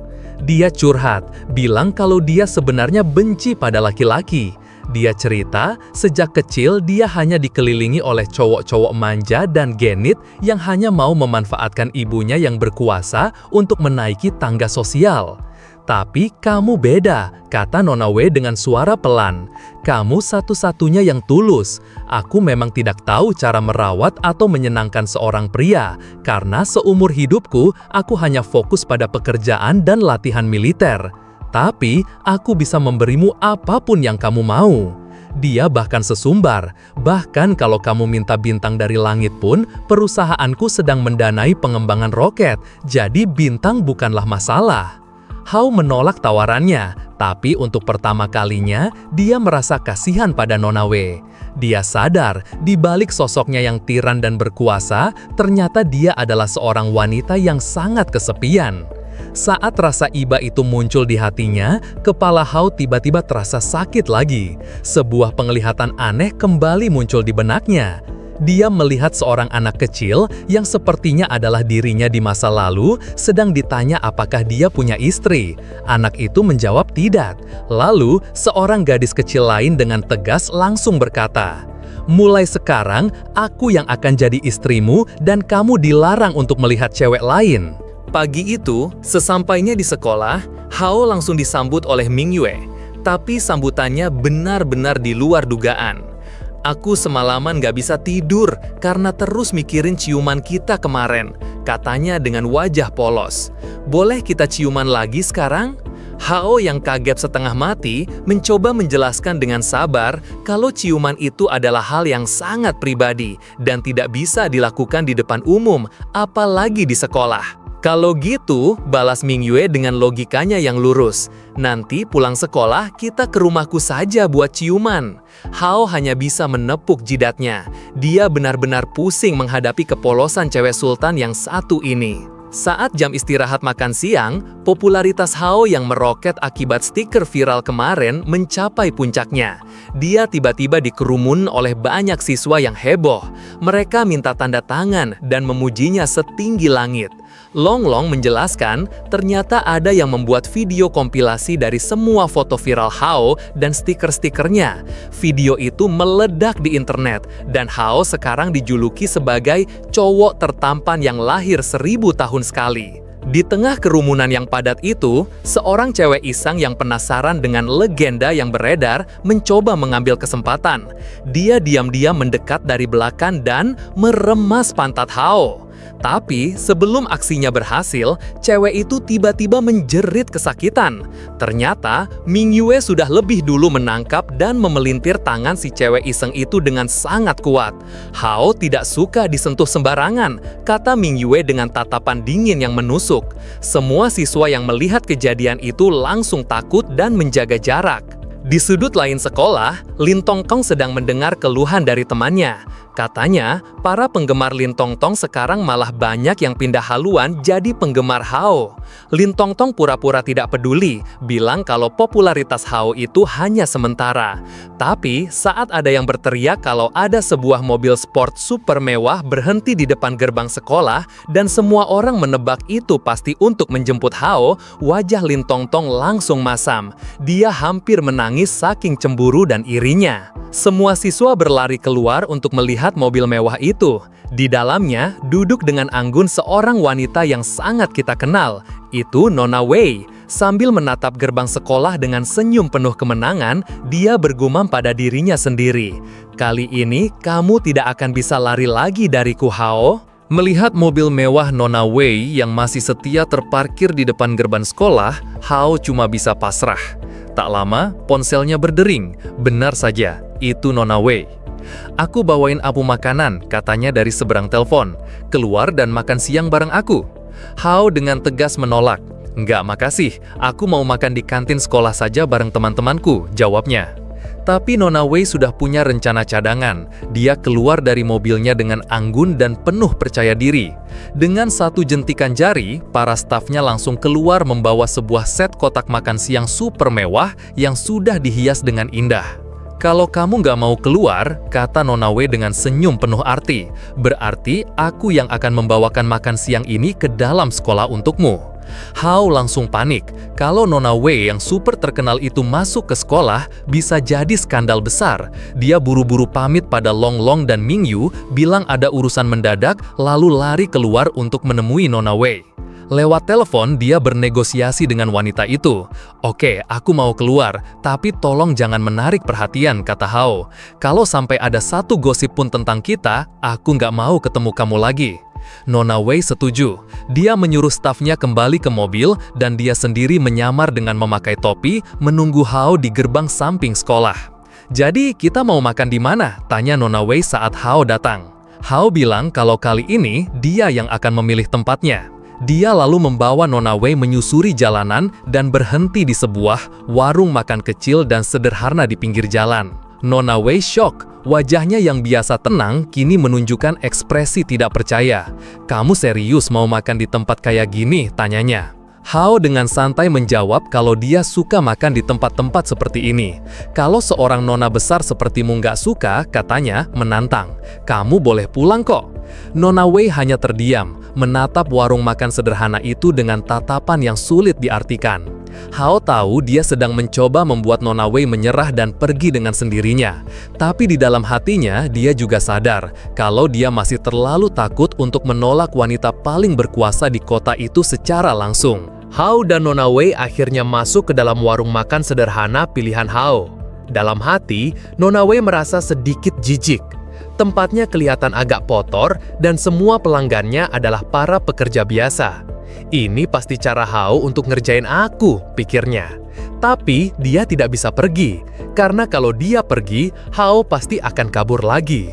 Dia curhat, bilang kalau dia sebenarnya benci pada laki-laki. Dia cerita, sejak kecil dia hanya dikelilingi oleh cowok-cowok manja dan genit yang hanya mau memanfaatkan ibunya yang berkuasa untuk menaiki tangga sosial. Tapi kamu beda, kata Nona Wei dengan suara pelan. Kamu satu-satunya yang tulus. Aku memang tidak tahu cara merawat atau menyenangkan seorang pria, karena seumur hidupku aku hanya fokus pada pekerjaan dan latihan militer. Tapi, aku bisa memberimu apapun yang kamu mau. Dia bahkan sesumbar. Bahkan kalau kamu minta bintang dari langit pun, perusahaanku sedang mendanai pengembangan roket. Jadi bintang bukanlah masalah. Hao menolak tawarannya, tapi untuk pertama kalinya, dia merasa kasihan pada Nona Wei. Dia sadar, di balik sosoknya yang tiran dan berkuasa, ternyata dia adalah seorang wanita yang sangat kesepian. Saat rasa iba itu muncul di hatinya, kepala Hao tiba-tiba terasa sakit lagi. Sebuah penglihatan aneh kembali muncul di benaknya. Dia melihat seorang anak kecil yang sepertinya adalah dirinya di masa lalu sedang ditanya apakah dia punya istri. Anak itu menjawab tidak. Lalu, seorang gadis kecil lain dengan tegas langsung berkata, "Mulai sekarang, aku yang akan jadi istrimu dan kamu dilarang untuk melihat cewek lain." Pagi itu, sesampainya di sekolah, Hao langsung disambut oleh Mingyue. Tapi sambutannya benar-benar di luar dugaan. Aku semalaman gak bisa tidur karena terus mikirin ciuman kita kemarin, katanya dengan wajah polos. Boleh kita ciuman lagi sekarang? Hao yang kaget setengah mati mencoba menjelaskan dengan sabar kalau ciuman itu adalah hal yang sangat pribadi dan tidak bisa dilakukan di depan umum, apalagi di sekolah. Kalau gitu, balas Mingyue dengan logikanya yang lurus. Nanti pulang sekolah, kita ke rumahku saja buat ciuman. Hao hanya bisa menepuk jidatnya. Dia benar-benar pusing menghadapi kepolosan cewek sultan yang satu ini. Saat jam istirahat makan siang, popularitas Hao yang meroket akibat stiker viral kemarin mencapai puncaknya. Dia tiba-tiba dikerumun oleh banyak siswa yang heboh. Mereka minta tanda tangan dan memujinya setinggi langit. Long Long menjelaskan, ternyata ada yang membuat video kompilasi dari semua foto viral Hao dan stiker-stikernya. Video itu meledak di internet, dan Hao sekarang dijuluki sebagai cowok tertampan yang lahir 1000 tahun sekali. Di tengah kerumunan yang padat itu, seorang cewek iseng yang penasaran dengan legenda yang beredar mencoba mengambil kesempatan. Dia diam-diam mendekat dari belakang dan meremas pantat Hao. Tapi sebelum aksinya berhasil, cewek itu tiba-tiba menjerit kesakitan. Ternyata, Ming Yue sudah lebih dulu menangkap dan memelintir tangan si cewek iseng itu dengan sangat kuat. Hao tidak suka disentuh sembarangan, kata Ming Yue dengan tatapan dingin yang menusuk. Semua siswa yang melihat kejadian itu langsung takut dan menjaga jarak. Di sudut lain sekolah, Lin Tongtong sedang mendengar keluhan dari temannya. Katanya, para penggemar Lin Tongtong sekarang malah banyak yang pindah haluan jadi penggemar Hao. Lin Tongtong pura-pura tidak peduli, bilang kalau popularitas Hao itu hanya sementara. Tapi, saat ada yang berteriak kalau ada sebuah mobil sport super mewah berhenti di depan gerbang sekolah dan semua orang menebak itu pasti untuk menjemput Hao, wajah Lin Tongtong langsung masam. Dia hampir menangis saking cemburu dan irinya. Semua siswa berlari keluar untuk melihat mobil mewah itu. Di dalamnya, duduk dengan anggun seorang wanita yang sangat kita kenal. Itu Nona Wei. Sambil menatap gerbang sekolah dengan senyum penuh kemenangan, dia bergumam pada dirinya sendiri. Kali ini, kamu tidak akan bisa lari lagi dariku, Hao. Melihat mobil mewah Nona Wei yang masih setia terparkir di depan gerbang sekolah, Hao cuma bisa pasrah. Tak lama, ponselnya berdering. Benar saja, itu Nona Wei. Aku bawain apu makanan, katanya dari seberang telepon. Keluar dan makan siang bareng aku. Hao dengan tegas menolak. Enggak makasih, aku mau makan di kantin sekolah saja bareng teman-temanku, jawabnya. Tapi Nona Wei sudah punya rencana cadangan. Dia keluar dari mobilnya dengan anggun dan penuh percaya diri. Dengan satu jentikan jari, para stafnya langsung keluar membawa sebuah set kotak makan siang super mewah yang sudah dihias dengan indah. Kalau kamu nggak mau keluar, kata Nona Wei dengan senyum penuh arti, berarti aku yang akan membawakan makan siang ini ke dalam sekolah untukmu. Hao langsung panik. Kalau Nona Wei yang super terkenal itu masuk ke sekolah, bisa jadi skandal besar. Dia buru-buru pamit pada Long Long dan Ming Yu, bilang ada urusan mendadak, lalu lari keluar untuk menemui Nona Wei. Lewat telepon, dia bernegosiasi dengan wanita itu. Oke, aku mau keluar, tapi tolong jangan menarik perhatian, kata Hao. Kalau sampai ada satu gosip pun tentang kita, aku nggak mau ketemu kamu lagi. Nona Wei setuju. Dia menyuruh stafnya kembali ke mobil dan dia sendiri menyamar dengan memakai topi menunggu Hao di gerbang samping sekolah. Jadi kita mau makan di mana? Tanya Nona Wei saat Hao datang. Hao bilang kalau kali ini dia yang akan memilih tempatnya. Dia lalu membawa Nona Wei menyusuri jalanan dan berhenti di sebuah warung makan kecil dan sederhana di pinggir jalan. Nona Wei shock. Wajahnya yang biasa tenang kini menunjukkan ekspresi tidak percaya. Kamu serius mau makan di tempat kayak gini? Tanyanya. Hao dengan santai menjawab kalau dia suka makan di tempat-tempat seperti ini. Kalau seorang nona besar sepertimu nggak suka, katanya menantang. Kamu boleh pulang kok. Nona Wei hanya terdiam, menatap warung makan sederhana itu dengan tatapan yang sulit diartikan. Hao tahu dia sedang mencoba membuat Nona Wei menyerah dan pergi dengan sendirinya. Tapi di dalam hatinya, dia juga sadar kalau dia masih terlalu takut untuk menolak wanita paling berkuasa di kota itu secara langsung. Hao dan Nona Wei akhirnya masuk ke dalam warung makan sederhana pilihan Hao. Dalam hati, Nona Wei merasa sedikit jijik. Tempatnya kelihatan agak kotor dan semua pelanggannya adalah para pekerja biasa. Ini pasti cara Hao untuk ngerjain aku, pikirnya. Tapi dia tidak bisa pergi, karena kalau dia pergi, Hao pasti akan kabur lagi.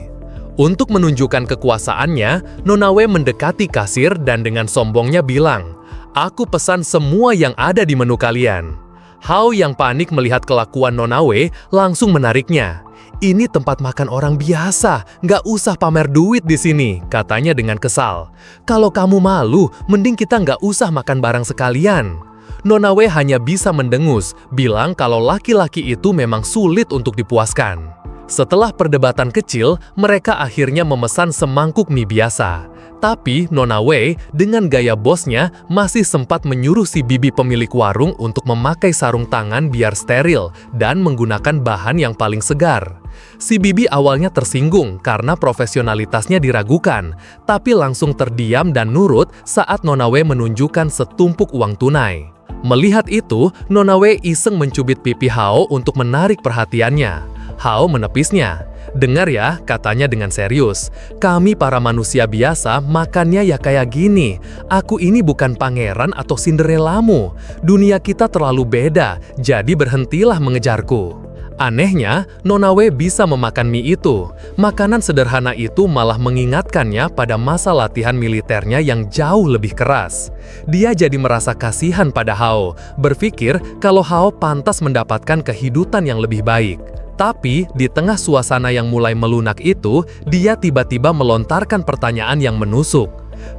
Untuk menunjukkan kekuasaannya, Nona Wei mendekati kasir dan dengan sombongnya bilang, "Aku pesan semua yang ada di menu kalian." Hao yang panik melihat kelakuan Nona Wei langsung menariknya. "Ini tempat makan orang biasa, nggak usah pamer duit di sini," katanya dengan kesal. "Kalau kamu malu, mending kita nggak usah makan bareng sekalian." Nona Wei hanya bisa mendengus, bilang kalau laki-laki itu memang sulit untuk dipuaskan. Setelah perdebatan kecil, mereka akhirnya memesan semangkuk mie biasa. Tapi Nona Wei dengan gaya bosnya masih sempat menyuruh si bibi pemilik warung untuk memakai sarung tangan biar steril dan menggunakan bahan yang paling segar. Si Bibi awalnya tersinggung karena profesionalitasnya diragukan, tapi langsung terdiam dan nurut saat Nona W menunjukkan setumpuk uang tunai. Melihat itu, Nona W iseng mencubit pipi Hao untuk menarik perhatiannya. Hao menepisnya. "Dengar ya," katanya dengan serius. "Kami para manusia biasa makannya ya kayak gini. Aku ini bukan pangeran atau Cinderellamu. Dunia kita terlalu beda, jadi berhentilah mengejarku." Anehnya, Nona W bisa memakan mie itu. Makanan sederhana itu malah mengingatkannya pada masa latihan militernya yang jauh lebih keras. Dia jadi merasa kasihan pada Hao, berpikir kalau Hao pantas mendapatkan kehidupan yang lebih baik. Tapi, di tengah suasana yang mulai melunak itu, dia tiba-tiba melontarkan pertanyaan yang menusuk.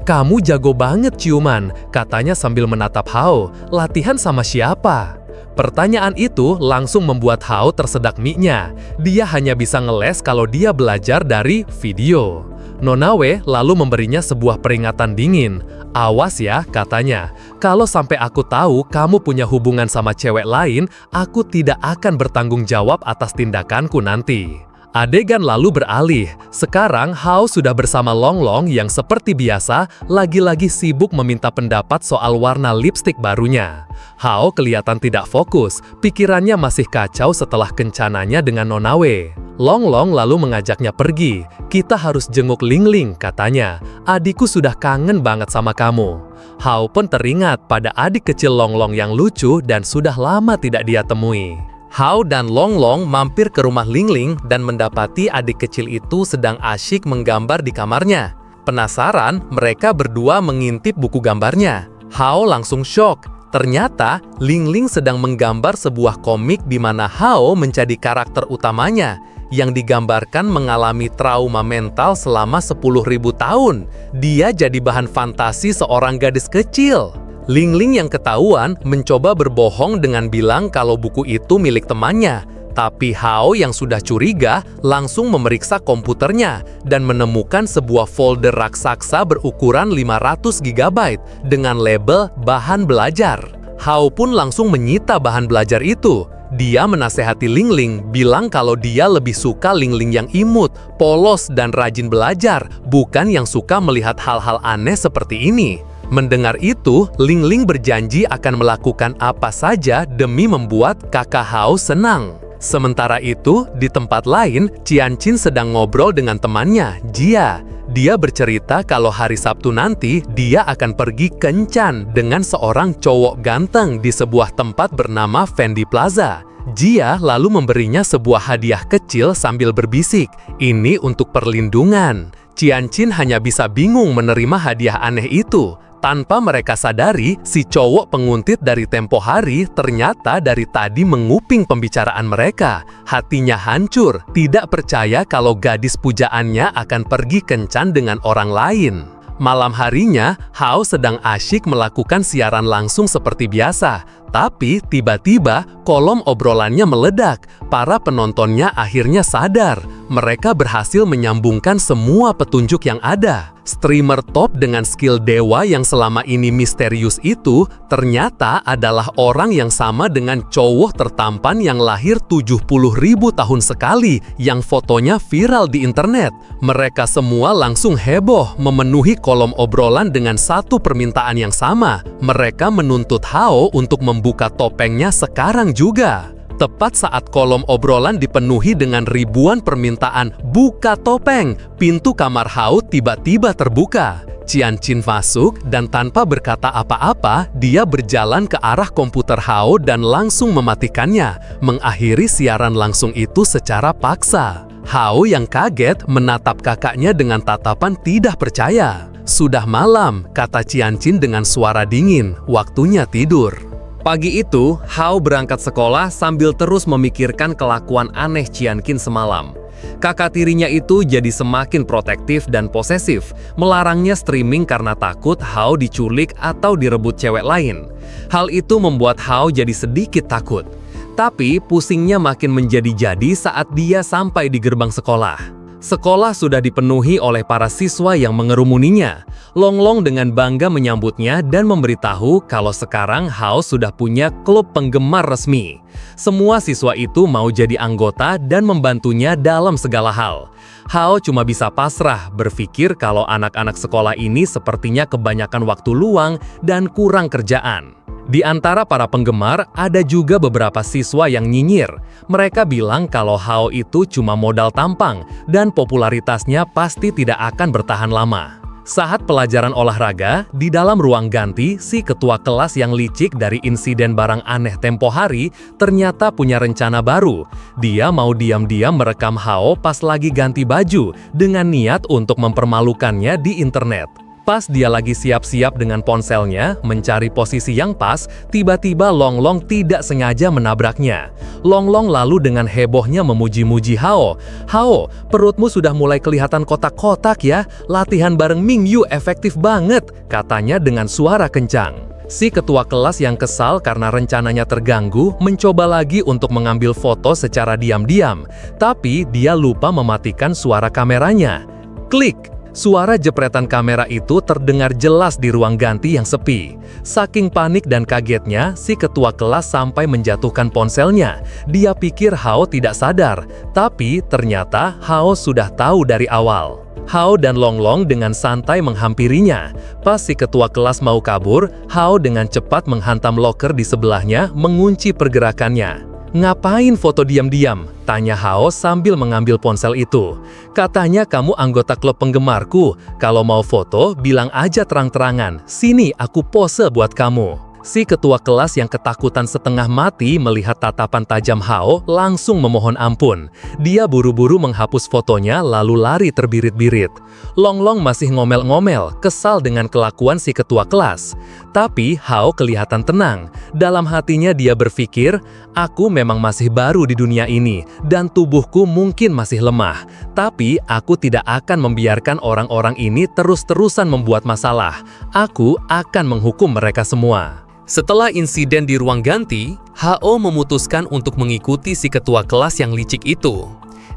"Kamu jago banget ciuman," katanya sambil menatap Hao. "Latihan sama siapa?" Pertanyaan itu langsung membuat Hao tersedak mie-nya. Dia hanya bisa ngeles kalau dia belajar dari video. Nona W lalu memberinya sebuah peringatan dingin. "Awas ya," katanya. "Kalau sampai aku tahu kamu punya hubungan sama cewek lain, aku tidak akan bertanggung jawab atas tindakanku nanti." Adegan lalu beralih. Sekarang Hao sudah bersama Long Long yang seperti biasa lagi-lagi sibuk meminta pendapat soal warna lipstik barunya. Hao kelihatan tidak fokus, pikirannya masih kacau setelah kencananya dengan Nona W. Long Long lalu mengajaknya pergi. "Kita harus jenguk Ling Ling," katanya. "Adikku sudah kangen banget sama kamu." Hao pun teringat pada adik kecil Long Long yang lucu dan sudah lama tidak dia temui. Hao dan Long Long mampir ke rumah Ling Ling dan mendapati adik kecil itu sedang asyik menggambar di kamarnya. Penasaran, mereka berdua mengintip buku gambarnya. Hao langsung syok. Ternyata, Ling Ling sedang menggambar sebuah komik di mana Hao menjadi karakter utamanya, yang digambarkan mengalami trauma mental selama 10.000 tahun. Dia jadi bahan fantasi seorang gadis kecil. Ling Ling yang ketahuan mencoba berbohong dengan bilang kalau buku itu milik temannya. Tapi Hao yang sudah curiga langsung memeriksa komputernya dan menemukan sebuah folder raksasa berukuran 500 GB dengan label bahan belajar. Hao pun langsung menyita bahan belajar itu. Dia menasehati Ling Ling, bilang kalau dia lebih suka Ling Ling yang imut, polos, dan rajin belajar, bukan yang suka melihat hal-hal aneh seperti ini. Mendengar itu, Ling Ling berjanji akan melakukan apa saja demi membuat kakak Hao senang. Sementara itu, di tempat lain, Qianqin sedang ngobrol dengan temannya, Jia. Dia bercerita kalau hari Sabtu nanti, dia akan pergi kencan dengan seorang cowok ganteng di sebuah tempat bernama Fendi Plaza. Jia lalu memberinya sebuah hadiah kecil sambil berbisik, "Ini untuk perlindungan." Qianqin hanya bisa bingung menerima hadiah aneh itu. Tanpa mereka sadari, si cowok penguntit dari tempo hari ternyata dari tadi menguping pembicaraan mereka. Hatinya hancur, tidak percaya kalau gadis pujaannya akan pergi kencan dengan orang lain. Malam harinya, Hao sedang asyik melakukan siaran langsung seperti biasa. Tapi tiba-tiba kolom obrolannya meledak. Para penontonnya akhirnya sadar. Mereka berhasil menyambungkan semua petunjuk yang ada. Streamer top dengan skill dewa yang selama ini misterius itu ternyata adalah orang yang sama dengan cowok tertampan yang lahir 70.000 tahun sekali yang fotonya viral di internet. Mereka semua langsung heboh memenuhi kolom obrolan dengan satu permintaan yang sama. Mereka menuntut Hao untuk membuka topengnya sekarang juga. Tepat saat kolom obrolan dipenuhi dengan ribuan permintaan buka topeng, pintu kamar Hao tiba-tiba terbuka. Qianqin masuk dan tanpa berkata apa-apa, dia berjalan ke arah komputer Hao dan langsung mematikannya, mengakhiri siaran langsung itu secara paksa. Hao yang kaget menatap kakaknya dengan tatapan tidak percaya. "Sudah malam," kata Qianqin dengan suara dingin, "waktunya tidur." Pagi itu, Hao berangkat sekolah sambil terus memikirkan kelakuan aneh Qianqin semalam. Kakak tirinya itu jadi semakin protektif dan posesif, melarangnya streaming karena takut Hao diculik atau direbut cewek lain. Hal itu membuat Hao jadi sedikit takut. Tapi pusingnya makin menjadi-jadi saat dia sampai di gerbang sekolah. Sekolah sudah dipenuhi oleh para siswa yang mengerumuninya. Longlong dengan bangga menyambutnya dan memberitahu kalau sekarang Hao sudah punya klub penggemar resmi. Semua siswa itu mau jadi anggota dan membantunya dalam segala hal. Hao cuma bisa pasrah berpikir kalau anak-anak sekolah ini sepertinya kebanyakan waktu luang dan kurang kerjaan. Di antara para penggemar, ada juga beberapa siswa yang nyinyir. Mereka bilang kalau Hao itu cuma modal tampang dan popularitasnya pasti tidak akan bertahan lama. Saat pelajaran olahraga, di dalam ruang ganti, si ketua kelas yang licik dari insiden barang aneh tempo hari ternyata punya rencana baru. Dia mau diam-diam merekam Hao pas lagi ganti baju dengan niat untuk mempermalukannya di internet. Pas dia lagi siap-siap dengan ponselnya, mencari posisi yang pas, tiba-tiba Longlong tidak sengaja menabraknya. Longlong lalu dengan hebohnya memuji-muji Hao. "Hao, perutmu sudah mulai kelihatan kotak-kotak ya, latihan bareng Mingyu efektif banget," katanya dengan suara kencang. Si ketua kelas yang kesal karena rencananya terganggu, mencoba lagi untuk mengambil foto secara diam-diam. Tapi dia lupa mematikan suara kameranya. Klik! Suara jepretan kamera itu terdengar jelas di ruang ganti yang sepi. Saking panik dan kagetnya, si ketua kelas sampai menjatuhkan ponselnya. Dia pikir Hao tidak sadar, tapi ternyata Hao sudah tahu dari awal. Hao dan Longlong dengan santai menghampirinya. Pas si ketua kelas mau kabur, Hao dengan cepat menghantam loker di sebelahnya, mengunci pergerakannya. "Ngapain foto diam-diam?" tanya Hao sambil mengambil ponsel itu. "Katanya kamu anggota klub penggemarku. Kalau mau foto, bilang aja terang-terangan. Sini, aku pose buat kamu." Si ketua kelas yang ketakutan setengah mati melihat tatapan tajam Hao langsung memohon ampun. Dia buru-buru menghapus fotonya lalu lari terbirit-birit. Longlong masih ngomel-ngomel, kesal dengan kelakuan si ketua kelas. Tapi Hao kelihatan tenang. Dalam hatinya dia berpikir, "Aku memang masih baru di dunia ini dan tubuhku mungkin masih lemah. Tapi aku tidak akan membiarkan orang-orang ini terus-terusan membuat masalah. Aku akan menghukum mereka semua." Setelah insiden di ruang ganti, Hao memutuskan untuk mengikuti si ketua kelas yang licik itu.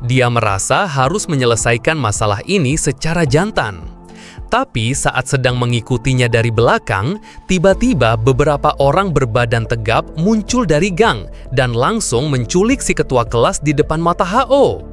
Dia merasa harus menyelesaikan masalah ini secara jantan. Tapi saat sedang mengikutinya dari belakang, tiba-tiba beberapa orang berbadan tegap muncul dari gang dan langsung menculik si ketua kelas di depan mata Hao.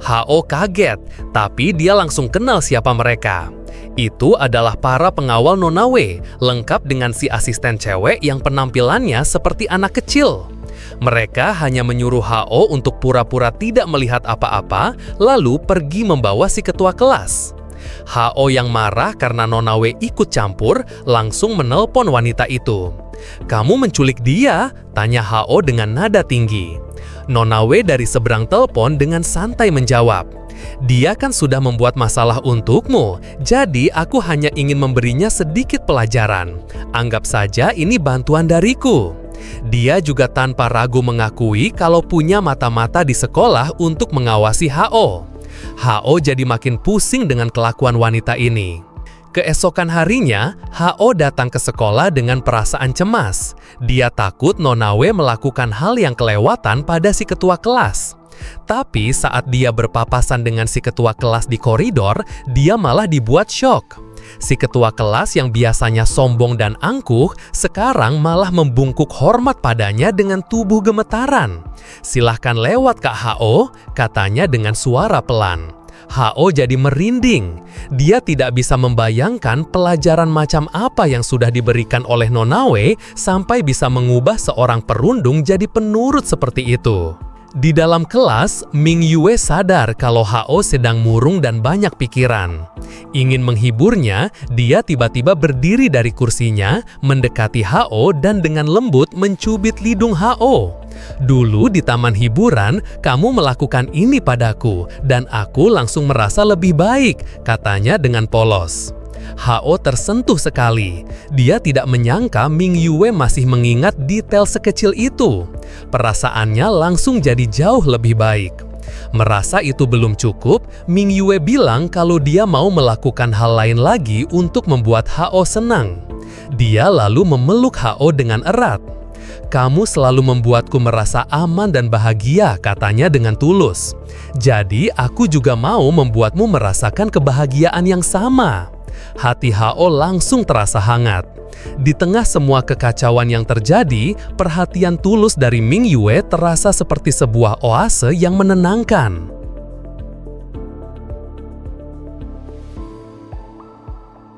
Hao kaget, tapi dia langsung kenal siapa mereka. Itu adalah para pengawal Nona Wei, lengkap dengan si asisten cewek yang penampilannya seperti anak kecil. Mereka hanya menyuruh Hao untuk pura-pura tidak melihat apa-apa, lalu pergi membawa si ketua kelas. Hao yang marah karena Nona Wei ikut campur, langsung menelpon wanita itu. "Kamu menculik dia?" tanya Hao dengan nada tinggi. Nona Wei dari seberang telepon dengan santai menjawab, "Dia kan sudah membuat masalah untukmu, jadi aku hanya ingin memberinya sedikit pelajaran. Anggap saja ini bantuan dariku." Dia juga tanpa ragu mengakui kalau punya mata-mata di sekolah untuk mengawasi Hao. Hao jadi makin pusing dengan kelakuan wanita ini. Keesokan harinya, Hao datang ke sekolah dengan perasaan cemas. Dia takut Nona Wei melakukan hal yang kelewatan pada si ketua kelas. Tapi saat dia berpapasan dengan si ketua kelas di koridor, dia malah dibuat syok. Si ketua kelas yang biasanya sombong dan angkuh, sekarang malah membungkuk hormat padanya dengan tubuh gemetaran. "Silahkan lewat Kak Hao," katanya dengan suara pelan. Hao jadi merinding. Dia tidak bisa membayangkan pelajaran macam apa yang sudah diberikan oleh Nona Wei sampai bisa mengubah seorang perundung jadi penurut seperti itu. Di dalam kelas, Ming Yue sadar kalau Hao sedang murung dan banyak pikiran. Ingin menghiburnya, dia tiba-tiba berdiri dari kursinya, mendekati Hao dan dengan lembut mencubit lidung Hao. "Dulu di taman hiburan, kamu melakukan ini padaku, dan aku langsung merasa lebih baik," katanya dengan polos. Hao tersentuh sekali. Dia tidak menyangka Ming Yue masih mengingat detail sekecil itu. Perasaannya langsung jadi jauh lebih baik. Merasa itu belum cukup, Ming Yue bilang kalau dia mau melakukan hal lain lagi untuk membuat Hao senang. Dia lalu memeluk Hao dengan erat. Kamu selalu membuatku merasa aman dan bahagia, katanya dengan tulus. Jadi, aku juga mau membuatmu merasakan kebahagiaan yang sama. Hati Hao langsung terasa hangat. Di tengah semua kekacauan yang terjadi, perhatian tulus dari Ming Yue terasa seperti sebuah oase yang menenangkan.